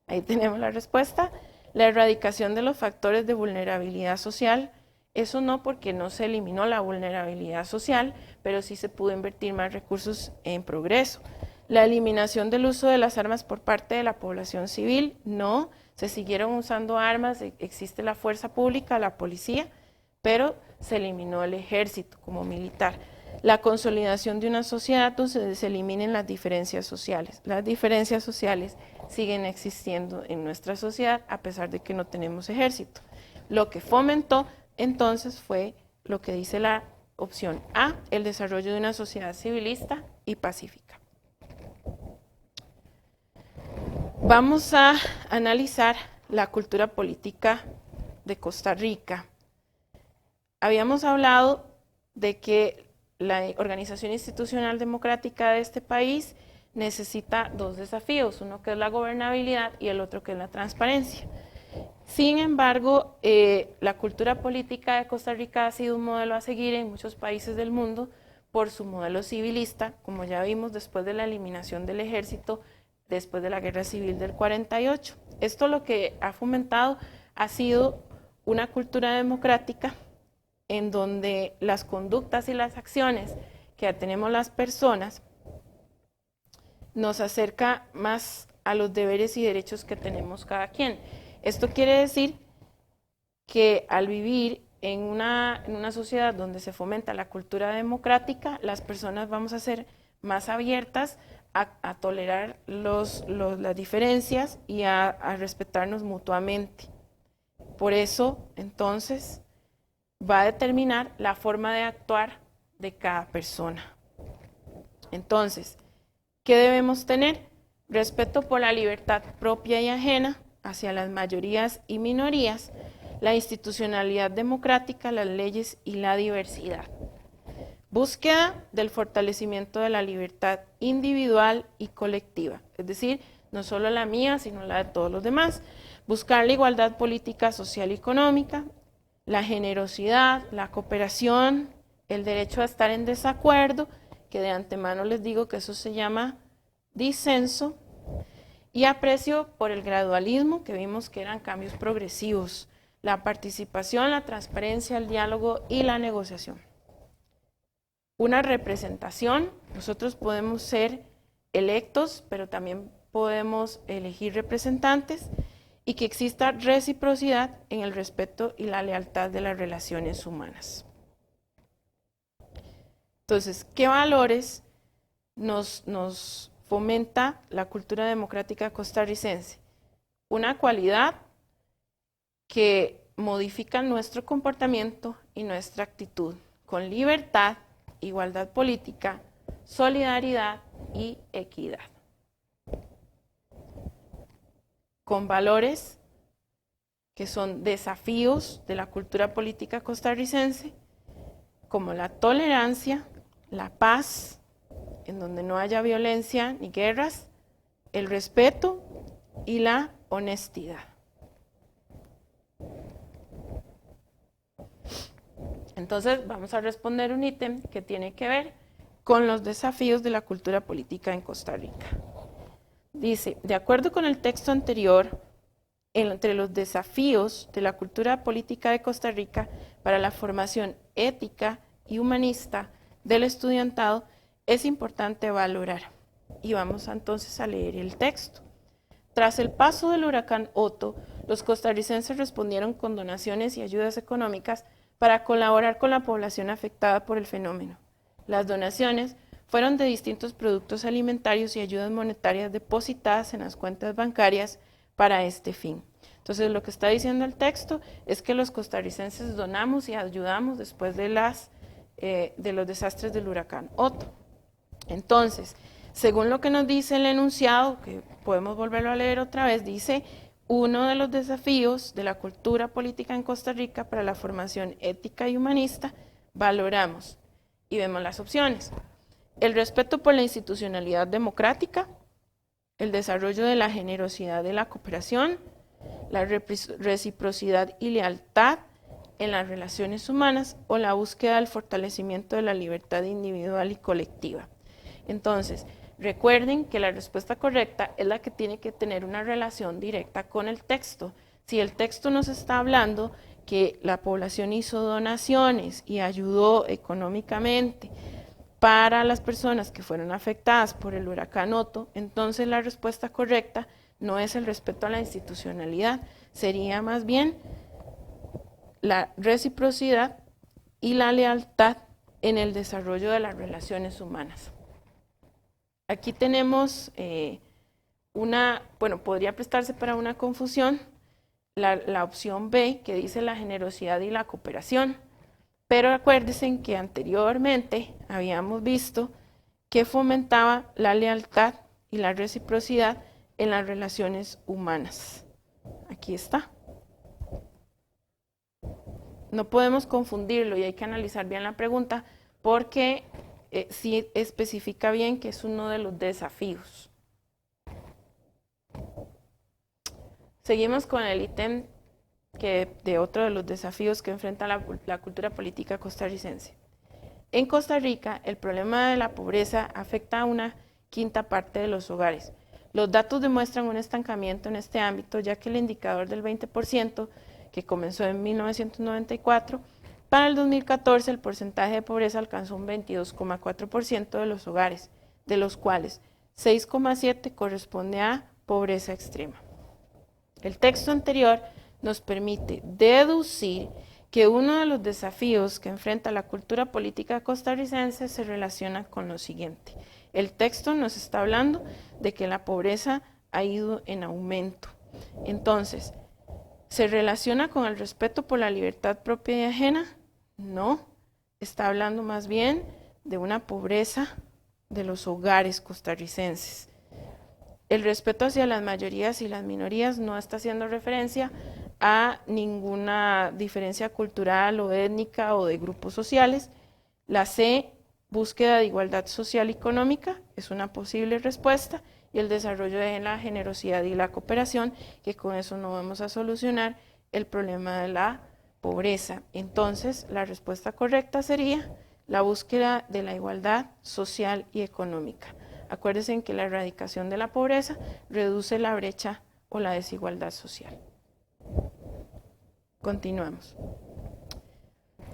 ahí tenemos la respuesta. La erradicación de los factores de vulnerabilidad social, eso no, porque no se eliminó la vulnerabilidad social, pero sí se pudo invertir más recursos en progreso. La eliminación del uso de las armas por parte de la población civil, no, se siguieron usando armas, existe la fuerza pública, la policía, pero se eliminó el ejército como militar. La consolidación de una sociedad donde se eliminen las diferencias sociales. Las diferencias sociales siguen existiendo en nuestra sociedad a pesar de que no tenemos ejército. Lo que fomentó entonces fue lo que dice la opción A, el desarrollo de una sociedad civilista y pacífica. Vamos a analizar la cultura política de Costa Rica. Habíamos hablado de que la organización institucional democrática de este país necesita dos desafíos, uno que es la gobernabilidad y el otro que es la transparencia. Sin embargo, la cultura política de Costa Rica ha sido un modelo a seguir en muchos países del mundo por su modelo civilista, como ya vimos después de la eliminación del ejército, después de la Guerra Civil del 48. Esto lo que ha fomentado ha sido una cultura democrática en donde las conductas y las acciones que tenemos las personas nos acerca más a los deberes y derechos que tenemos cada quien. Esto quiere decir que al vivir en una sociedad donde se fomenta la cultura democrática, las personas vamos a ser más abiertas a tolerar las diferencias y a respetarnos mutuamente. Por eso, entonces, va a determinar la forma de actuar de cada persona. Entonces, ¿qué debemos tener? Respeto por la libertad propia y ajena hacia las mayorías y minorías, la institucionalidad democrática, las leyes y la diversidad. Búsqueda del fortalecimiento de la libertad individual y colectiva, es decir, no solo la mía, sino la de todos los demás. Buscar la igualdad política, social y económica, la generosidad, la cooperación, el derecho a estar en desacuerdo, que de antemano les digo que eso se llama disenso, y aprecio por el gradualismo, que vimos que eran cambios progresivos, la participación, la transparencia, el diálogo y la negociación. Una representación, nosotros podemos ser electos, pero también podemos elegir representantes, y que exista reciprocidad en el respeto y la lealtad de las relaciones humanas. Entonces, ¿qué valores nos fomenta la cultura democrática costarricense? Una cualidad que modifica nuestro comportamiento y nuestra actitud, con libertad, igualdad política, solidaridad y equidad. Con valores que son desafíos de la cultura política costarricense, como la tolerancia, la paz, en donde no haya violencia ni guerras, el respeto y la honestidad. Entonces vamos a responder un ítem que tiene que ver con los desafíos de la cultura política en Costa Rica. Dice, de acuerdo con el texto anterior, entre los desafíos de la cultura política de Costa Rica para la formación ética y humanista del estudiantado es importante valorar. Y vamos entonces a leer el texto. Tras el paso del huracán Otto, los costarricenses respondieron con donaciones y ayudas económicas para colaborar con la población afectada por el fenómeno. Las donaciones fueron de distintos productos alimentarios y ayudas monetarias depositadas en las cuentas bancarias para este fin. Entonces, lo que está diciendo el texto es que los costarricenses donamos y ayudamos después de los desastres del huracán Otto. Entonces, según lo que nos dice el enunciado, que podemos volverlo a leer otra vez, dice: uno de los desafíos de la cultura política en Costa Rica para la formación ética y humanista, valoramos, y vemos las opciones: el respeto por la institucionalidad democrática, el desarrollo de la generosidad de la cooperación, la reciprocidad y lealtad en las relaciones humanas o la búsqueda del fortalecimiento de la libertad individual y colectiva. Entonces, recuerden que la respuesta correcta es la que tiene que tener una relación directa con el texto. Si el texto nos está hablando que la población hizo donaciones y ayudó económicamente para las personas que fueron afectadas por el huracán Otto, entonces la respuesta correcta no es el respeto a la institucionalidad, sería más bien la reciprocidad y la lealtad en el desarrollo de las relaciones humanas. Aquí tenemos podría prestarse para una confusión la opción B, que dice la generosidad y la cooperación, pero acuérdense que anteriormente habíamos visto que fomentaba la lealtad y la reciprocidad en las relaciones humanas. Aquí está. No podemos confundirlo y hay que analizar bien la pregunta porque sí especifica bien que es uno de los desafíos. Seguimos con el ítem de otro de los desafíos que enfrenta la cultura política costarricense. En Costa Rica, el problema de la pobreza afecta a una quinta parte de los hogares. Los datos demuestran un estancamiento en este ámbito, ya que el indicador del 20%, que comenzó en 1994, para el 2014 el porcentaje de pobreza alcanzó un 22,4% de los hogares, de los cuales 6,7% corresponde a pobreza extrema. El texto anterior nos permite deducir que uno de los desafíos que enfrenta la cultura política costarricense se relaciona con lo siguiente. El texto nos está hablando de que la pobreza ha ido en aumento. Entonces, ¿se relaciona con el respeto por la libertad propia y ajena? No, está hablando más bien de una pobreza de los hogares costarricenses. El respeto hacia las mayorías y las minorías no está haciendo referencia a ninguna diferencia cultural o étnica o de grupos sociales. La C, búsqueda de igualdad social y económica, es una posible respuesta, y el desarrollo de la generosidad y la cooperación, que con eso no vamos a solucionar el problema de la pobreza. Entonces, la respuesta correcta sería la búsqueda de la igualdad social y económica. Acuérdense que la erradicación de la pobreza reduce la brecha o la desigualdad social. Continuamos.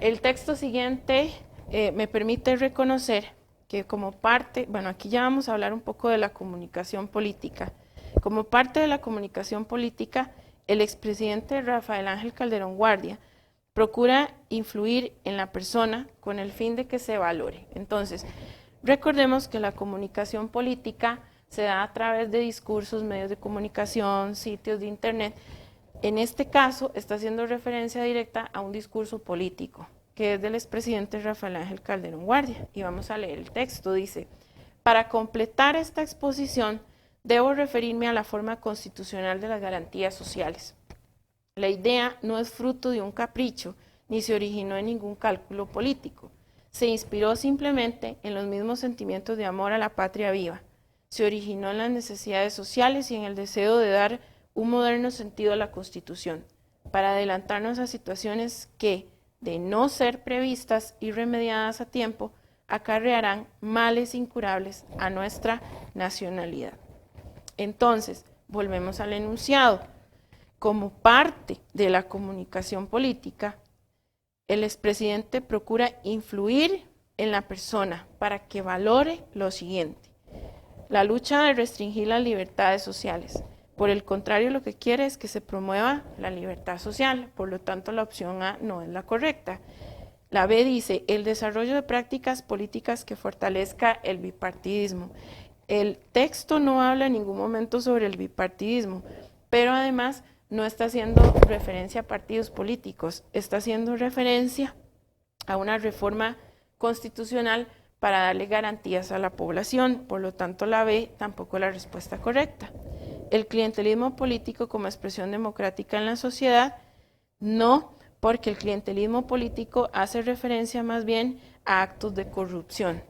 El texto siguiente me permite reconocer que como parte, aquí ya vamos a hablar un poco de la comunicación política. Como parte de la comunicación política, el expresidente Rafael Ángel Calderón Guardia procura influir en la persona con el fin de que se valore. Entonces, recordemos que la comunicación política se da a través de discursos, medios de comunicación, sitios de internet. En este caso, está haciendo referencia directa a un discurso político, que es del expresidente Rafael Ángel Calderón Guardia. Y vamos a leer el texto. Dice: para completar esta exposición, debo referirme a la forma constitucional de las garantías sociales. La idea no es fruto de un capricho, ni se originó en ningún cálculo político. Se inspiró simplemente en los mismos sentimientos de amor a la patria viva. Se originó en las necesidades sociales y en el deseo de dar un moderno sentido a la Constitución, para adelantarnos a situaciones que, de no ser previstas y remediadas a tiempo, acarrearán males incurables a nuestra nacionalidad. Entonces, volvemos al enunciado. como parte de la comunicación política, el expresidente procura influir en la persona para que valore lo siguiente: la lucha de restringir las libertades sociales. Por el contrario, lo que quiere es que se promueva la libertad social, por lo tanto la opción A no es la correcta. La B dice, el desarrollo de prácticas políticas que fortalezca el bipartidismo. El texto no habla en ningún momento sobre el bipartidismo, pero además no está haciendo referencia a partidos políticos, está haciendo referencia a una reforma constitucional para darle garantías a la población. Por lo tanto, la B tampoco es la respuesta correcta. El clientelismo político como expresión democrática en la sociedad, no, porque el clientelismo político hace referencia más bien a actos de corrupción.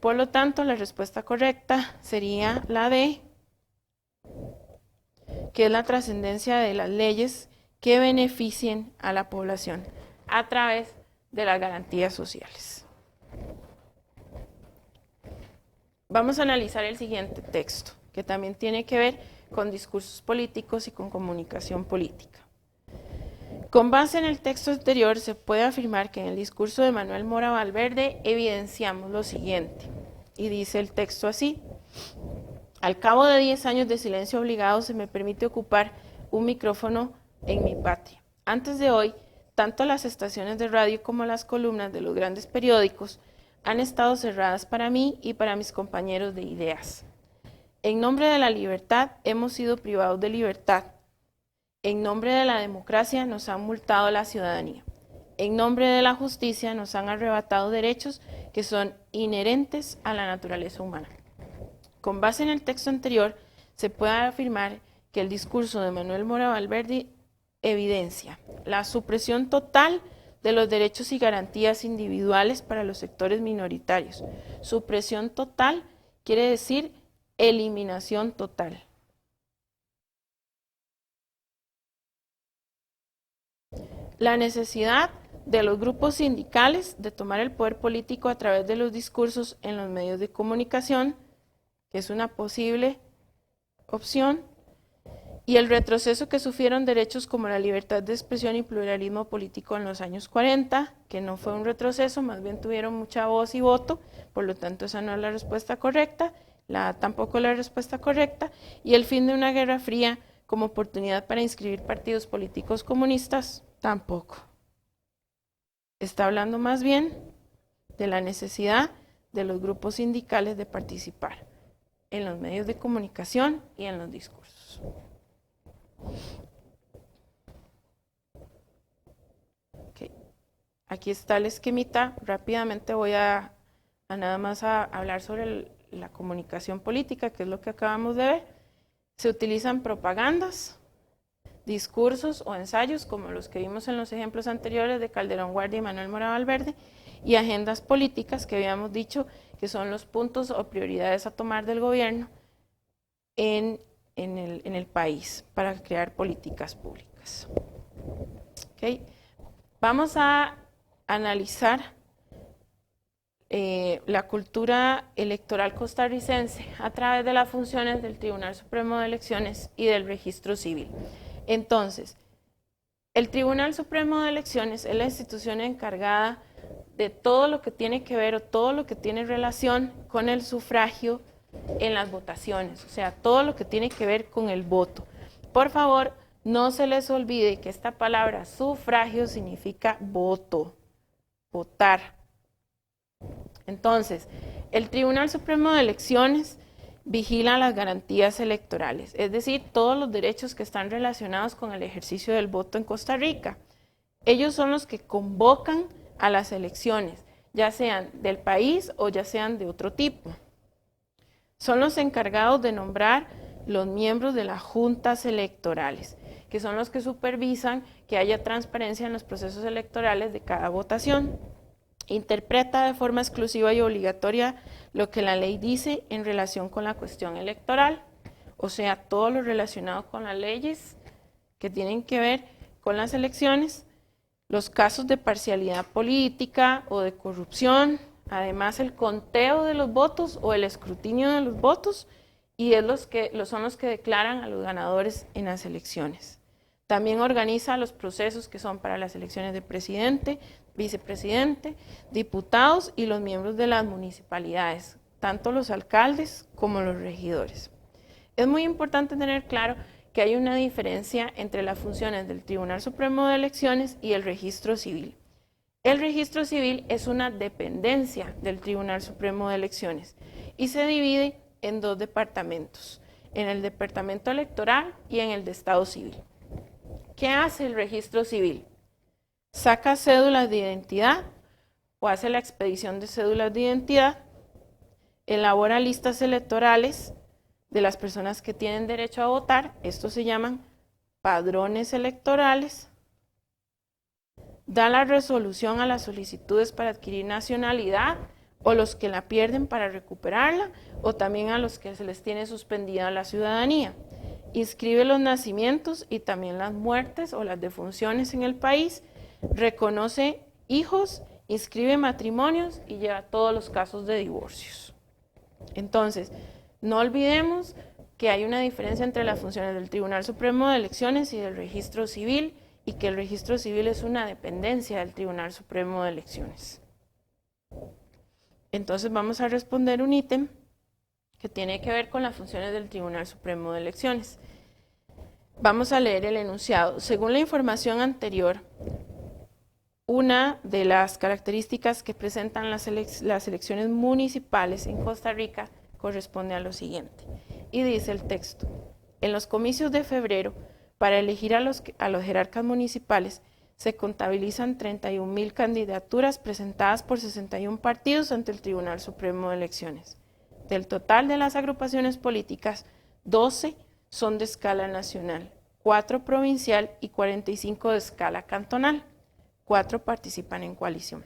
Por lo tanto, la respuesta correcta sería la D, que es la trascendencia de las leyes que beneficien a la población a través de las garantías sociales. Vamos a analizar el siguiente texto, que también tiene que ver con discursos políticos y con comunicación política. Con base en el texto anterior, se puede afirmar que en el discurso de Manuel Mora Valverde evidenciamos lo siguiente, y dice el texto así: al cabo de 10 años de silencio obligado, se me permite ocupar un micrófono en mi patria. Antes de hoy, tanto las estaciones de radio como las columnas de los grandes periódicos han estado cerradas para mí y para mis compañeros de ideas. En nombre de la libertad hemos sido privados de libertad. En nombre de la democracia nos han multado la ciudadanía. En nombre de la justicia nos han arrebatado derechos que son inherentes a la naturaleza humana. Con base en el texto anterior, se puede afirmar que el discurso de Manuel Mora Valverde evidencia la supresión total de los derechos y garantías individuales para los sectores minoritarios. Supresión total quiere decir eliminación total. La necesidad de los grupos sindicales de tomar el poder político a través de los discursos en los medios de comunicación, que es una posible opción, y el retroceso que sufrieron derechos como la libertad de expresión y pluralismo político en los años 40, que no fue un retroceso, más bien tuvieron mucha voz y voto, por lo tanto esa no es la respuesta correcta, la A tampoco es la respuesta correcta, y el fin de una guerra fría como oportunidad para inscribir partidos políticos comunistas, tampoco. Está hablando más bien de la necesidad de los grupos sindicales de participar en los medios de comunicación y en los discursos. Okay. Aquí está el esquemita. Rápidamente voy a nada más a hablar sobre la comunicación política, que es lo que acabamos de ver. Se utilizan propagandas, discursos o ensayos, como los que vimos en los ejemplos anteriores de Calderón Guardia y Manuel Mora Valverde, y agendas políticas, que habíamos dicho que son los puntos o prioridades a tomar del gobierno en el país para crear políticas públicas. Okay. Vamos a analizar la cultura electoral costarricense a través de las funciones del Tribunal Supremo de Elecciones y del Registro Civil. Entonces, el Tribunal Supremo de Elecciones es la institución encargada de todo lo que tiene que ver o todo lo que tiene relación con el sufragio en las votaciones, o sea, todo lo que tiene que ver con el voto. Por favor, no se les olvide que esta palabra sufragio significa voto, votar. Entonces, el Tribunal Supremo de Elecciones vigila las garantías electorales, es decir, todos los derechos que están relacionados con el ejercicio del voto en Costa Rica. Ellos son los que convocan a las elecciones, ya sean del país o ya sean de otro tipo. Son los encargados de nombrar los miembros de las juntas electorales, que son los que supervisan que haya transparencia en los procesos electorales de cada votación. Interpreta de forma exclusiva y obligatoria lo que la ley dice en relación con la cuestión electoral, o sea, todo lo relacionado con las leyes que tienen que ver con las elecciones, los casos de parcialidad política o de corrupción, además el conteo de los votos o el escrutinio de los votos, y son los que declaran a los ganadores en las elecciones. También organiza los procesos que son para las elecciones de presidente, vicepresidente, diputados y los miembros de las municipalidades, tanto los alcaldes como los regidores. Es muy importante tener claro que hay una diferencia entre las funciones del Tribunal Supremo de Elecciones y el registro civil. El registro civil es una dependencia del Tribunal Supremo de Elecciones y se divide en dos departamentos, en el departamento electoral y en el de Estado Civil. ¿Qué hace el registro civil? Saca cédulas de identidad o hace la expedición de cédulas de identidad, elabora listas electorales de las personas que tienen derecho a votar, estos se llaman padrones electorales, da la resolución a las solicitudes para adquirir nacionalidad o los que la pierden para recuperarla o también a los que se les tiene suspendida la ciudadanía. Inscribe los nacimientos y también las muertes o las defunciones en el país, reconoce hijos, inscribe matrimonios y lleva todos los casos de divorcios. Entonces, no olvidemos que hay una diferencia entre las funciones del Tribunal Supremo de Elecciones y del registro civil, y que el registro civil es una dependencia del Tribunal Supremo de Elecciones. Entonces vamos a responder un ítem que tiene que ver con las funciones del Tribunal Supremo de Elecciones. Vamos a leer el enunciado. Según la información anterior, una de las características que presentan las elecciones municipales en Costa Rica corresponde a lo siguiente. Y dice el texto: en los comicios de febrero, para elegir a los jerarcas municipales, se contabilizan 31,000 candidaturas presentadas por 61 partidos ante el Tribunal Supremo de Elecciones. Del total de las agrupaciones políticas, 12 son de escala nacional, 4 provincial y 45 de escala cantonal. 4 participan en coalición.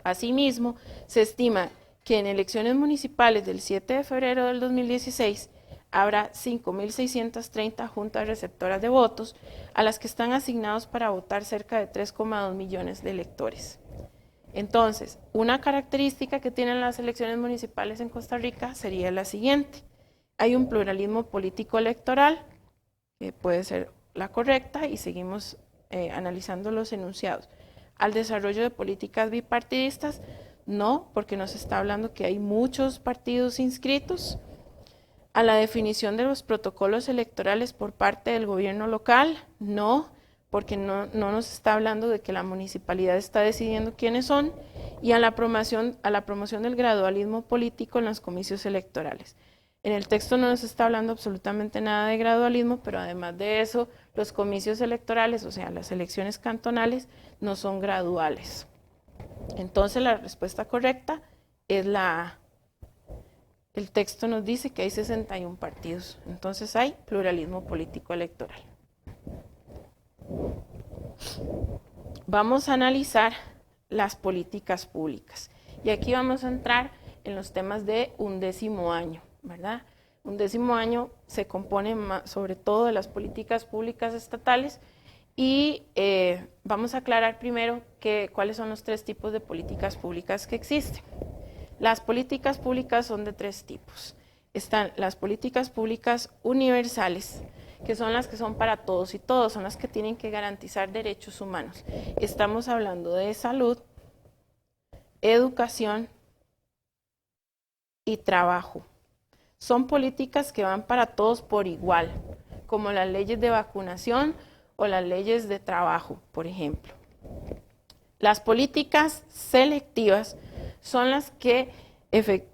Asimismo, se estima que en elecciones municipales del 7 de febrero del 2016 habrá 5,630 juntas receptoras de votos, a las que están asignados para votar cerca de 3,2 millones de electores. Entonces, una característica que tienen las elecciones municipales en Costa Rica sería la siguiente: hay un pluralismo político electoral, que puede ser la correcta, y seguimos analizando los enunciados. Al desarrollo de políticas bipartidistas, no, porque nos está hablando que hay muchos partidos inscritos. A la definición de los protocolos electorales por parte del gobierno local, no, porque no nos está hablando de que la municipalidad está decidiendo quiénes son. Y a la promoción del gradualismo político en los comicios electorales. En el texto no nos está hablando absolutamente nada de gradualismo, pero además de eso, los comicios electorales, o sea, las elecciones cantonales, no son graduales. Entonces, la respuesta correcta es la A. El texto nos dice que hay 61 partidos, entonces hay pluralismo político electoral. Vamos a analizar las políticas públicas. Y aquí vamos a entrar en los temas de 11º año, ¿verdad? 11º año se compone sobre todo de las políticas públicas estatales y vamos a aclarar primero cuáles son los 3 tipos de políticas públicas que existen. Las políticas públicas son de 3 tipos. Están las políticas públicas universales, que son las que son para todos y todos, son las que tienen que garantizar derechos humanos. Estamos hablando de salud, educación y trabajo. Son políticas que van para todos por igual, como las leyes de vacunación o las leyes de trabajo, por ejemplo. Las políticas selectivas son las que,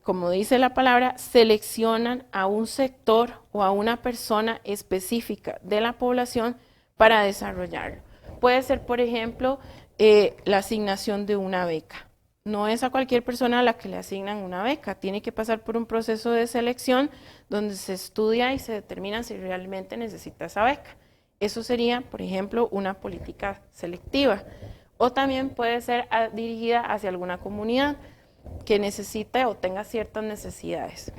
como dice la palabra, seleccionan a un sector o a una persona específica de la población para desarrollarlo. Puede ser, por ejemplo, la asignación de una beca. No es a cualquier persona a la que le asignan una beca, tiene que pasar por un proceso de selección donde se estudia y se determina si realmente necesita esa beca. Eso sería, por ejemplo, una política selectiva. O también puede ser dirigida hacia alguna comunidad que necesite o tenga ciertas necesidades.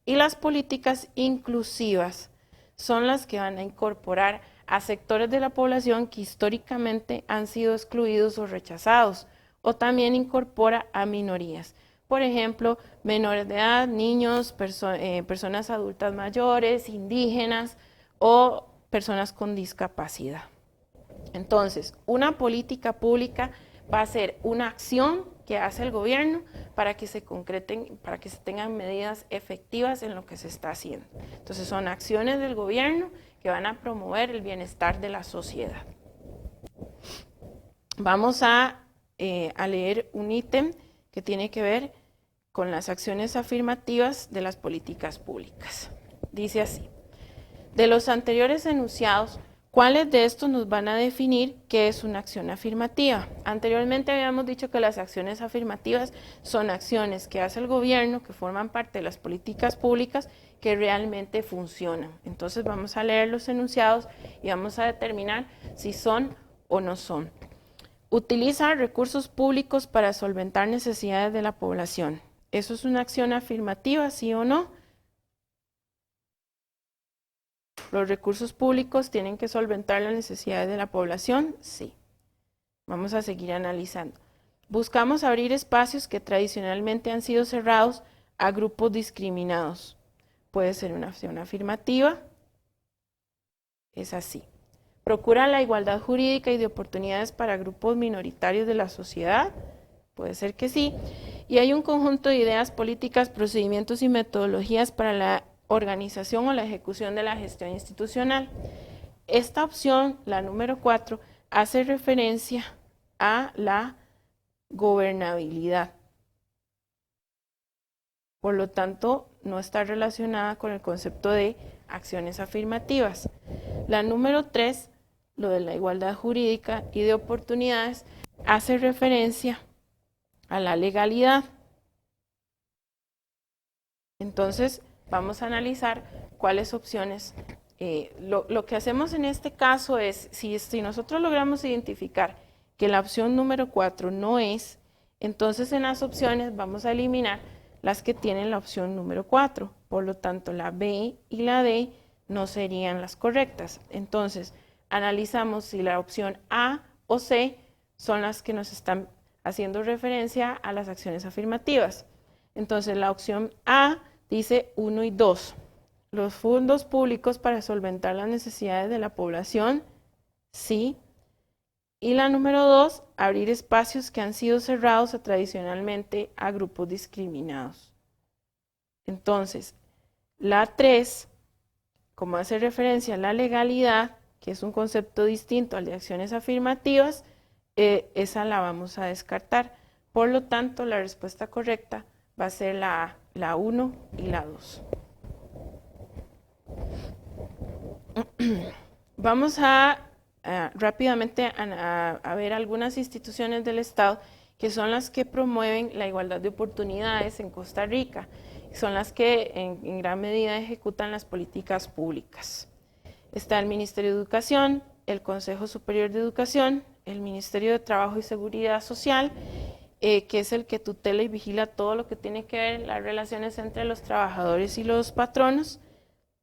Y las políticas inclusivas son las que van a incorporar a sectores de la población que históricamente han sido excluidos o rechazados, o también incorpora a minorías. Por ejemplo, menores de edad, niños, personas adultas mayores, indígenas o personas con discapacidad. Entonces, una política pública va a ser una acción que hace el gobierno para que se concreten, para que se tengan medidas efectivas en lo que se está haciendo. Entonces, son acciones del gobierno que van a promover el bienestar de la sociedad. Vamos a leer un ítem que tiene que ver con las acciones afirmativas de las políticas públicas. Dice así: de los anteriores enunciados, ¿cuáles de estos nos van a definir qué es una acción afirmativa? Anteriormente habíamos dicho que las acciones afirmativas son acciones que hace el gobierno, que forman parte de las políticas públicas, que realmente funcionan. Entonces vamos a leer los enunciados y vamos a determinar si son o no son. Utilizar recursos públicos para solventar necesidades de la población. ¿Eso es una acción afirmativa, sí o no? ¿Los recursos públicos tienen que solventar las necesidades de la población? Sí. Vamos a seguir analizando. Buscamos abrir espacios que tradicionalmente han sido cerrados a grupos discriminados. Puede ser una acción afirmativa. Es así. Procura la igualdad jurídica y de oportunidades para grupos minoritarios de la sociedad. Puede ser que sí. Y hay un conjunto de ideas políticas, procedimientos y metodologías para la organización o la ejecución de la gestión institucional. Esta opción, la número 4, hace referencia a la gobernabilidad. Por lo tanto, no está relacionada con el concepto de acciones afirmativas. La número 3, lo de la igualdad jurídica y de oportunidades, hace referencia a la legalidad. Entonces, vamos a analizar cuáles opciones. Lo que hacemos en este caso es, si nosotros logramos identificar que la opción número 4 no es, entonces en las opciones vamos a eliminar las que tienen la opción número 4. Por lo tanto, la B y la D no serían las correctas. Entonces, analizamos si la opción A o C son las que nos están haciendo referencia a las acciones afirmativas. Entonces, la opción A dice 1 y 2. Los fondos públicos para solventar las necesidades de la población, sí. Y la número 2, abrir espacios que han sido cerrados tradicionalmente a grupos discriminados. Entonces, la 3, como hace referencia a la legalidad, que es un concepto distinto al de acciones afirmativas, esa la vamos a descartar. Por lo tanto, la respuesta correcta va a ser la A, la 1 y la 2. Vamos rápidamente a ver algunas instituciones del Estado que son las que promueven la igualdad de oportunidades en Costa Rica. Son las que en gran medida ejecutan las políticas públicas. Está el Ministerio de Educación, el Consejo Superior de Educación, el Ministerio de Trabajo y Seguridad Social, que es el que tutela y vigila todo lo que tiene que ver las relaciones entre los trabajadores y los patronos,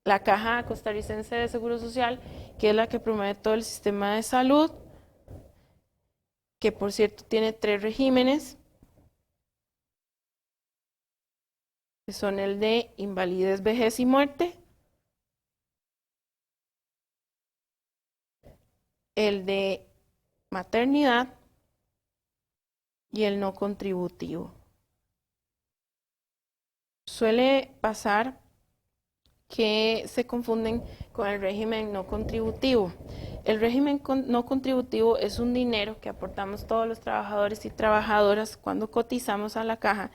la Caja Costarricense de Seguro Social, que es la que promueve todo el sistema de salud, que por cierto tiene 3 regímenes, que son el de invalidez, vejez y muerte, el de maternidad y el no contributivo. Suele pasar que se confunden con el régimen no contributivo. El régimen no contributivo es un dinero que aportamos todos los trabajadores y trabajadoras cuando cotizamos a la caja,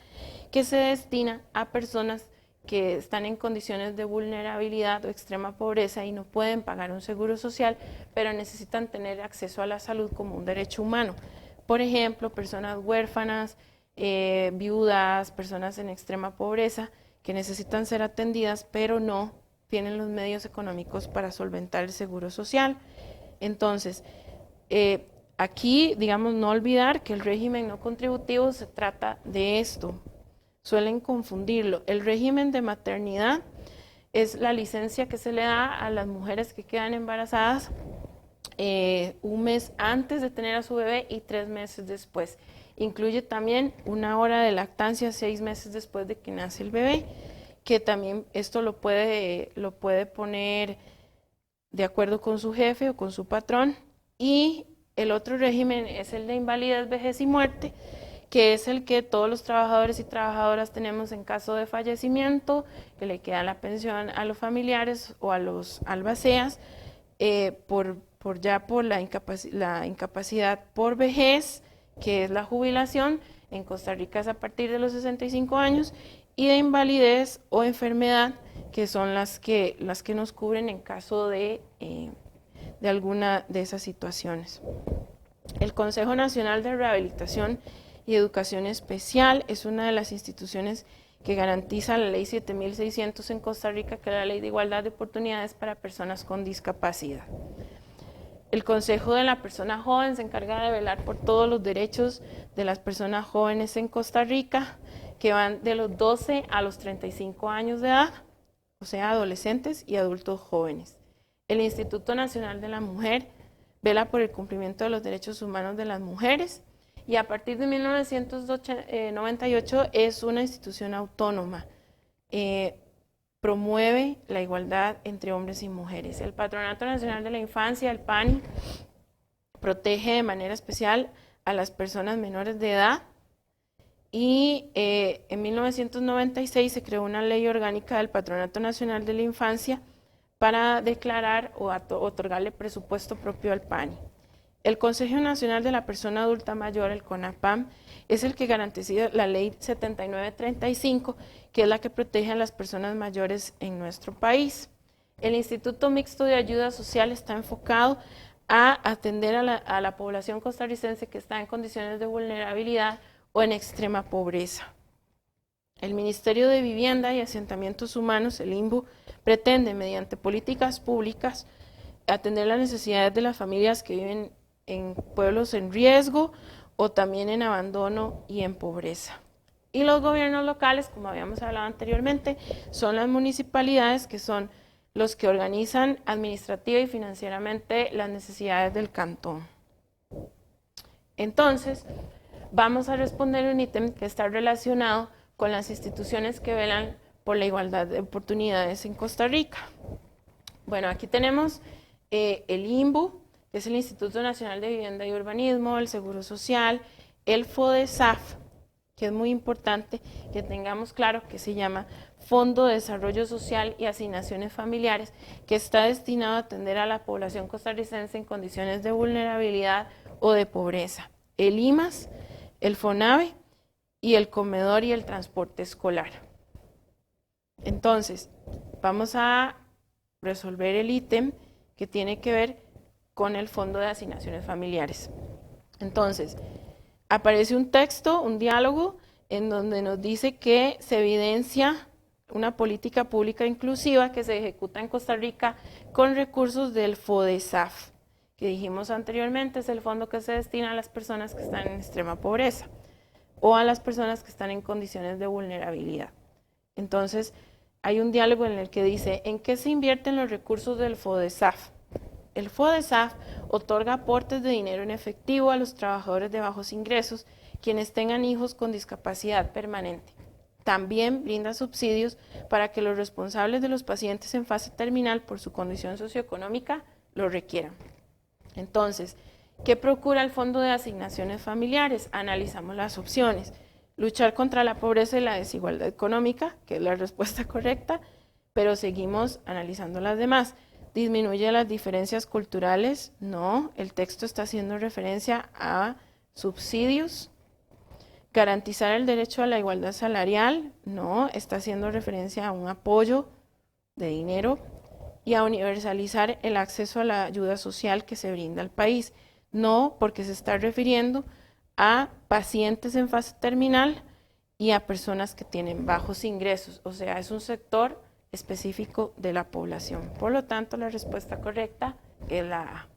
que se destina a personas que están en condiciones de vulnerabilidad o extrema pobreza y no pueden pagar un seguro social, pero necesitan tener acceso a la salud como un derecho humano. Por ejemplo, personas huérfanas, viudas, personas en extrema pobreza, que necesitan ser atendidas, pero no tienen los medios económicos para solventar el seguro social. Entonces, aquí, digamos, no olvidar que el régimen no contributivo se trata de esto. Suelen confundirlo. El régimen de maternidad es la licencia que se le da a las mujeres que quedan embarazadas un mes antes de tener a su bebé y 3 meses después. Incluye también una hora de lactancia 6 meses después de que nace el bebé, que también esto lo puede poner de acuerdo con su jefe o con su patrón, y el otro régimen es el de invalidez, vejez y muerte, que es el que todos los trabajadores y trabajadoras tenemos en caso de fallecimiento, que le queda la pensión a los familiares o a los albaceas por la incapacidad por vejez, que es la jubilación. En Costa Rica es a partir de los 65 años, y de invalidez o enfermedad, que son las que nos cubren en caso de alguna de esas situaciones. El Consejo Nacional de Rehabilitación y Educación Especial es una de las instituciones que garantiza la Ley 7600 en Costa Rica, que es la Ley de Igualdad de Oportunidades para Personas con Discapacidad. El Consejo de la Persona Joven se encarga de velar por todos los derechos de las personas jóvenes en Costa Rica, que van de los 12 a los 35 años de edad, o sea, adolescentes y adultos jóvenes. El Instituto Nacional de la Mujer vela por el cumplimiento de los derechos humanos de las mujeres, y a partir de 1998 es una institución autónoma. Promueve la igualdad entre hombres y mujeres. El Patronato Nacional de la Infancia, el PANI, protege de manera especial a las personas menores de edad, y en 1996 se creó una ley orgánica del Patronato Nacional de la Infancia para declarar o otorgarle presupuesto propio al PANI. El Consejo Nacional de la Persona Adulta Mayor, el CONAPAM, es el que garantiza la Ley 7935, que es la que protege a las personas mayores en nuestro país. El Instituto Mixto de Ayuda Social está enfocado a atender a la población costarricense que está en condiciones de vulnerabilidad o en extrema pobreza. El Ministerio de Vivienda y Asentamientos Humanos, el INVU, pretende, mediante políticas públicas, atender las necesidades de las familias que viven en pueblos en riesgo o también en abandono y en pobreza. Y los gobiernos locales, como habíamos hablado anteriormente, son las municipalidades, que son los que organizan administrativa y financieramente las necesidades del cantón. Entonces, vamos a responder un ítem que está relacionado con las instituciones que velan por la igualdad de oportunidades en Costa Rica. Bueno, aquí tenemos el INVU, que es el Instituto Nacional de Vivienda y Urbanismo, el Seguro Social, el FODESAF, que es muy importante que tengamos claro que se llama Fondo de Desarrollo Social y Asignaciones Familiares, que está destinado a atender a la población costarricense en condiciones de vulnerabilidad o de pobreza. El IMAS, el FONAVE y el comedor y el transporte escolar. Entonces, vamos a resolver el ítem que tiene que ver con el Fondo de Asignaciones Familiares. Entonces, aparece un texto, un diálogo, en donde nos dice que se evidencia una política pública inclusiva que se ejecuta en Costa Rica con recursos del FODESAF, que dijimos anteriormente es el fondo que se destina a las personas que están en extrema pobreza o a las personas que están en condiciones de vulnerabilidad. Entonces, hay un diálogo en el que dice, ¿en qué se invierten los recursos del FODESAF? El FODESAF otorga aportes de dinero en efectivo a los trabajadores de bajos ingresos, quienes tengan hijos con discapacidad permanente. También brinda subsidios para que los responsables de los pacientes en fase terminal por su condición socioeconómica lo requieran. Entonces, ¿qué procura el Fondo de Asignaciones Familiares? Analizamos las opciones. Luchar contra la pobreza y la desigualdad económica, que es la respuesta correcta, pero seguimos analizando las demás. ¿Disminuye las diferencias culturales? No, el texto está haciendo referencia a subsidios. ¿Garantizar el derecho a la igualdad salarial? No, está haciendo referencia a un apoyo de dinero. Y a universalizar el acceso a la ayuda social que se brinda al país. No, porque se está refiriendo a pacientes en fase terminal y a personas que tienen bajos ingresos, o sea, es un sector específico de la población. Por lo tanto, la respuesta correcta es la A.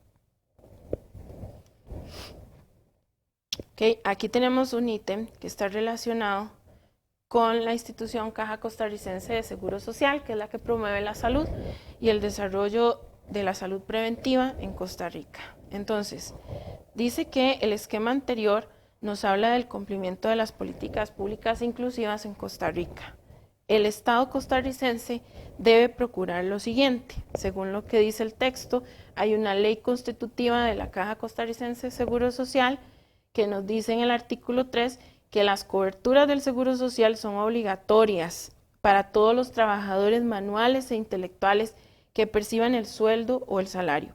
Okay, aquí tenemos un ítem que está relacionado con la institución Caja Costarricense de Seguro Social, que es la que promueve la salud y el desarrollo de la salud preventiva en Costa Rica. Entonces, dice que el esquema anterior nos habla del cumplimiento de las políticas públicas inclusivas en Costa Rica. El Estado costarricense debe procurar lo siguiente, según lo que dice el texto, hay una ley constitutiva de la Caja Costarricense de Seguro Social que nos dice en el artículo 3 que las coberturas del Seguro Social son obligatorias para todos los trabajadores manuales e intelectuales que perciban el sueldo o el salario.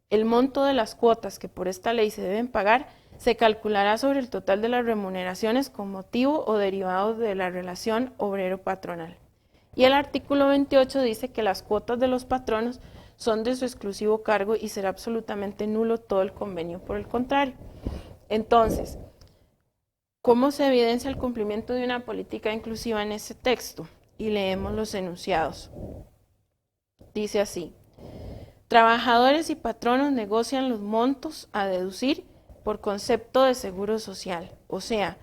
El monto de las cuotas que por esta ley se deben pagar se calculará sobre el total de las remuneraciones con motivo o derivado de la relación obrero-patronal. Y el artículo 28 dice que las cuotas de los patronos son de su exclusivo cargo y será absolutamente nulo todo el convenio por el contrario. Entonces, ¿cómo se evidencia el cumplimiento de una política inclusiva en ese texto? Y leemos los enunciados. Dice así: trabajadores y patronos negocian los montos a deducir por concepto de seguro social. O sea,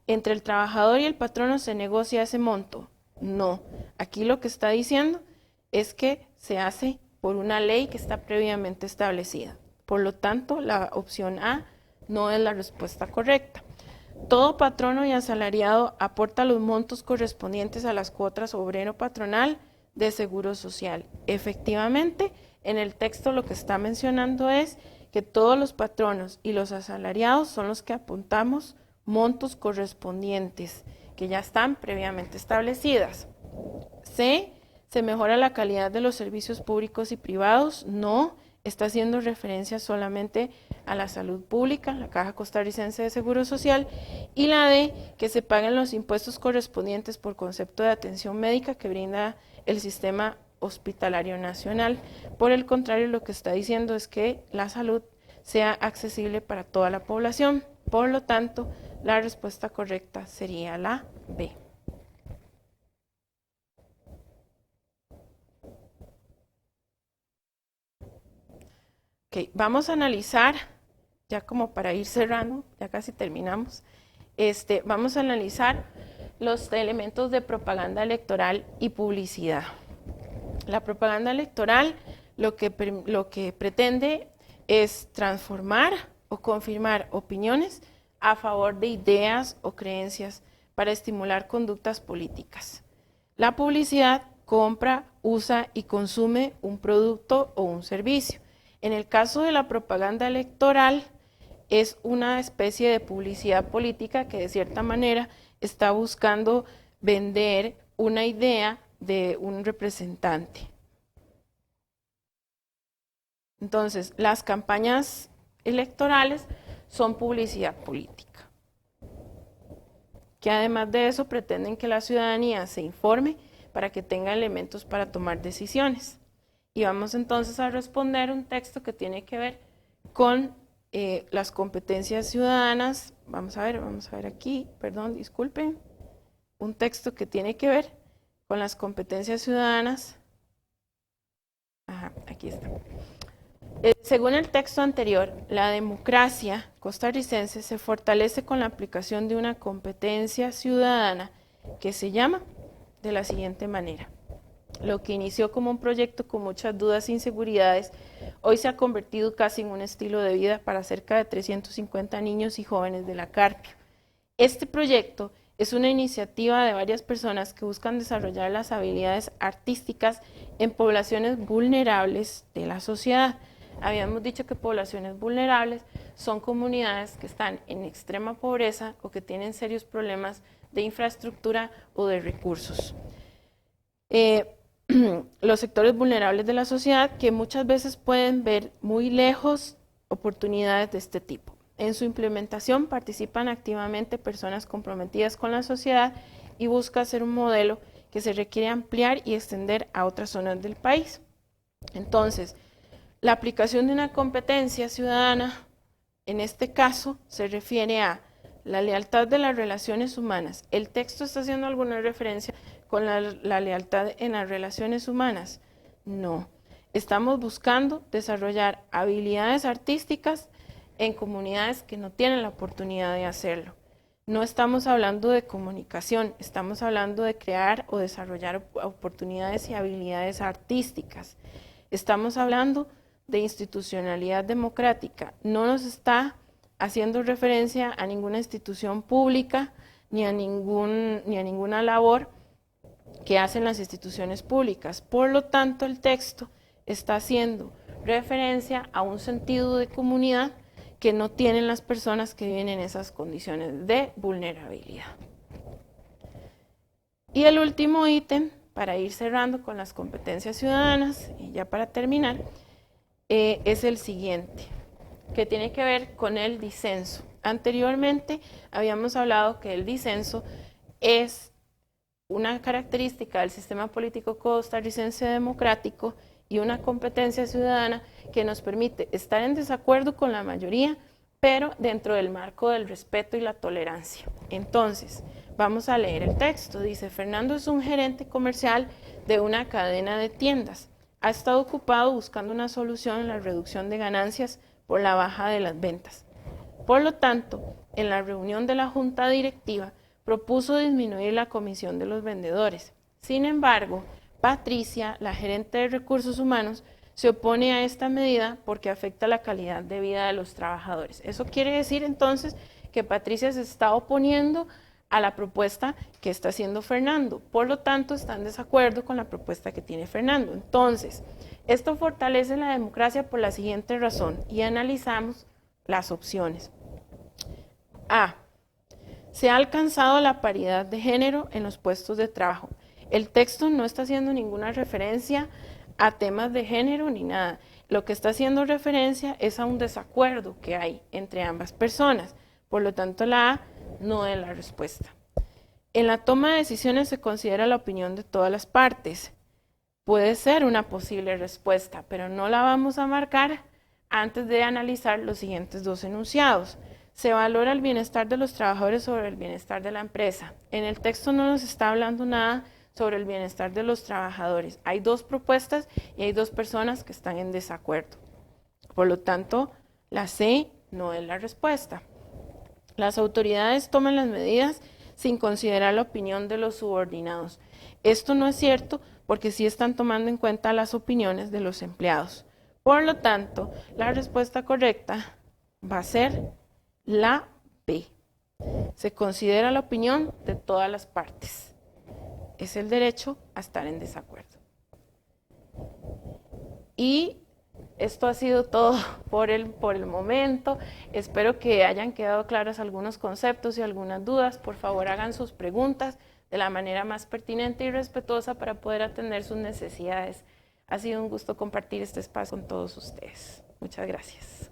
entre el trabajador y el patrono se negocia ese monto. No, aquí lo que está diciendo es que se hace por una ley que está previamente establecida. Por lo tanto, la opción A no es la respuesta correcta. Todo patrono y asalariado aporta los montos correspondientes a las cuotas obrero-patronal de seguro social. Efectivamente, en el texto lo que está mencionando es que todos los patronos y los asalariados son los que apuntamos montos correspondientes, que ya están previamente establecidas. C, ¿se mejora la calidad de los servicios públicos y privados? No, está haciendo referencia solamente a la salud pública, la Caja Costarricense de Seguro Social, y la D, que se paguen los impuestos correspondientes por concepto de atención médica que brinda el sistema hospitalario nacional. Por el contrario, lo que está diciendo es que la salud sea accesible para toda la población. Por lo tanto, la respuesta correcta sería la B. Ok, vamos a analizar, ya como para ir cerrando, ya casi terminamos, vamos a analizar los elementos de propaganda electoral y publicidad. La propaganda electoral lo que pretende es transformar o confirmar opiniones a favor de ideas o creencias para estimular conductas políticas. La publicidad compra, usa y consume un producto o un servicio. En el caso de la propaganda electoral, es una especie de publicidad política que de cierta manera está buscando vender una idea de un representante. Entonces, las campañas electorales son publicidad política, que además de eso pretenden que la ciudadanía se informe para que tenga elementos para tomar decisiones. Y vamos entonces a responder un texto que tiene que ver con las competencias ciudadanas. Vamos a ver aquí, perdón, disculpen. Un texto que tiene que ver con las competencias ciudadanas. Ajá, aquí está. Según el texto anterior, la democracia costarricense se fortalece con la aplicación de una competencia ciudadana que se llama de la siguiente manera. Lo que inició como un proyecto con muchas dudas e inseguridades, hoy se ha convertido casi en un estilo de vida para cerca de 350 niños y jóvenes de la Carpio. Este proyecto es una iniciativa de varias personas que buscan desarrollar las habilidades artísticas en poblaciones vulnerables de la sociedad. Habíamos dicho que poblaciones vulnerables son comunidades que están en extrema pobreza o que tienen serios problemas de infraestructura o de recursos. Los sectores vulnerables de la sociedad que muchas veces pueden ver muy lejos oportunidades de este tipo. En su implementación participan activamente personas comprometidas con la sociedad y busca ser un modelo que se requiere ampliar y extender a otras zonas del país. Entonces, la aplicación de una competencia ciudadana, en este caso, se refiere a la lealtad de las relaciones humanas. El texto está haciendo alguna referencia con la lealtad en las relaciones humanas. No, estamos buscando desarrollar habilidades artísticas en comunidades que no tienen la oportunidad de hacerlo. No estamos hablando de comunicación, estamos hablando de crear o desarrollar oportunidades y habilidades artísticas. Estamos hablando de institucionalidad democrática. No nos está haciendo referencia a ninguna institución pública ni a ninguna labor que hacen las instituciones públicas. Por lo tanto, el texto está haciendo referencia a un sentido de comunidad que no tienen las personas que viven en esas condiciones de vulnerabilidad. Y el último ítem, para ir cerrando con las competencias ciudadanas, y ya para terminar, es el siguiente, que tiene que ver con el disenso. Anteriormente habíamos hablado que el disenso es una característica del sistema político costarricense democrático y una competencia ciudadana que nos permite estar en desacuerdo con la mayoría, pero dentro del marco del respeto y la tolerancia. Entonces, vamos a leer el texto. Dice, Fernando es un gerente comercial de una cadena de tiendas. Ha estado ocupado buscando una solución en la reducción de ganancias por la baja de las ventas. Por lo tanto, en la reunión de la junta directiva, propuso disminuir la comisión de los vendedores. Sin embargo, Patricia, la gerente de recursos humanos, se opone a esta medida porque afecta la calidad de vida de los trabajadores. Eso quiere decir entonces que Patricia se está oponiendo a la propuesta que está haciendo Fernando. Por lo tanto, está en desacuerdo con la propuesta que tiene Fernando. Entonces, esto fortalece la democracia por la siguiente razón y analizamos las opciones. A. Se ha alcanzado la paridad de género en los puestos de trabajo. El texto no está haciendo ninguna referencia a temas de género ni nada. Lo que está haciendo referencia es a un desacuerdo que hay entre ambas personas. Por lo tanto, la A no es la respuesta. En la toma de decisiones se considera la opinión de todas las partes. Puede ser una posible respuesta, pero no la vamos a marcar antes de analizar los siguientes dos enunciados. Se valora el bienestar de los trabajadores sobre el bienestar de la empresa. En el texto no nos está hablando nada sobre el bienestar de los trabajadores. Hay dos propuestas y hay dos personas que están en desacuerdo. Por lo tanto, la C no es la respuesta. Las autoridades toman las medidas sin considerar la opinión de los subordinados. Esto no es cierto porque sí están tomando en cuenta las opiniones de los empleados. Por lo tanto, la respuesta correcta va a ser la B. Se considera la opinión de todas las partes. Es el derecho a estar en desacuerdo. Y esto ha sido todo por el momento. Espero que hayan quedado claros algunos conceptos y algunas dudas. Por favor, hagan sus preguntas de la manera más pertinente y respetuosa para poder atender sus necesidades. Ha sido un gusto compartir este espacio con todos ustedes. Muchas gracias.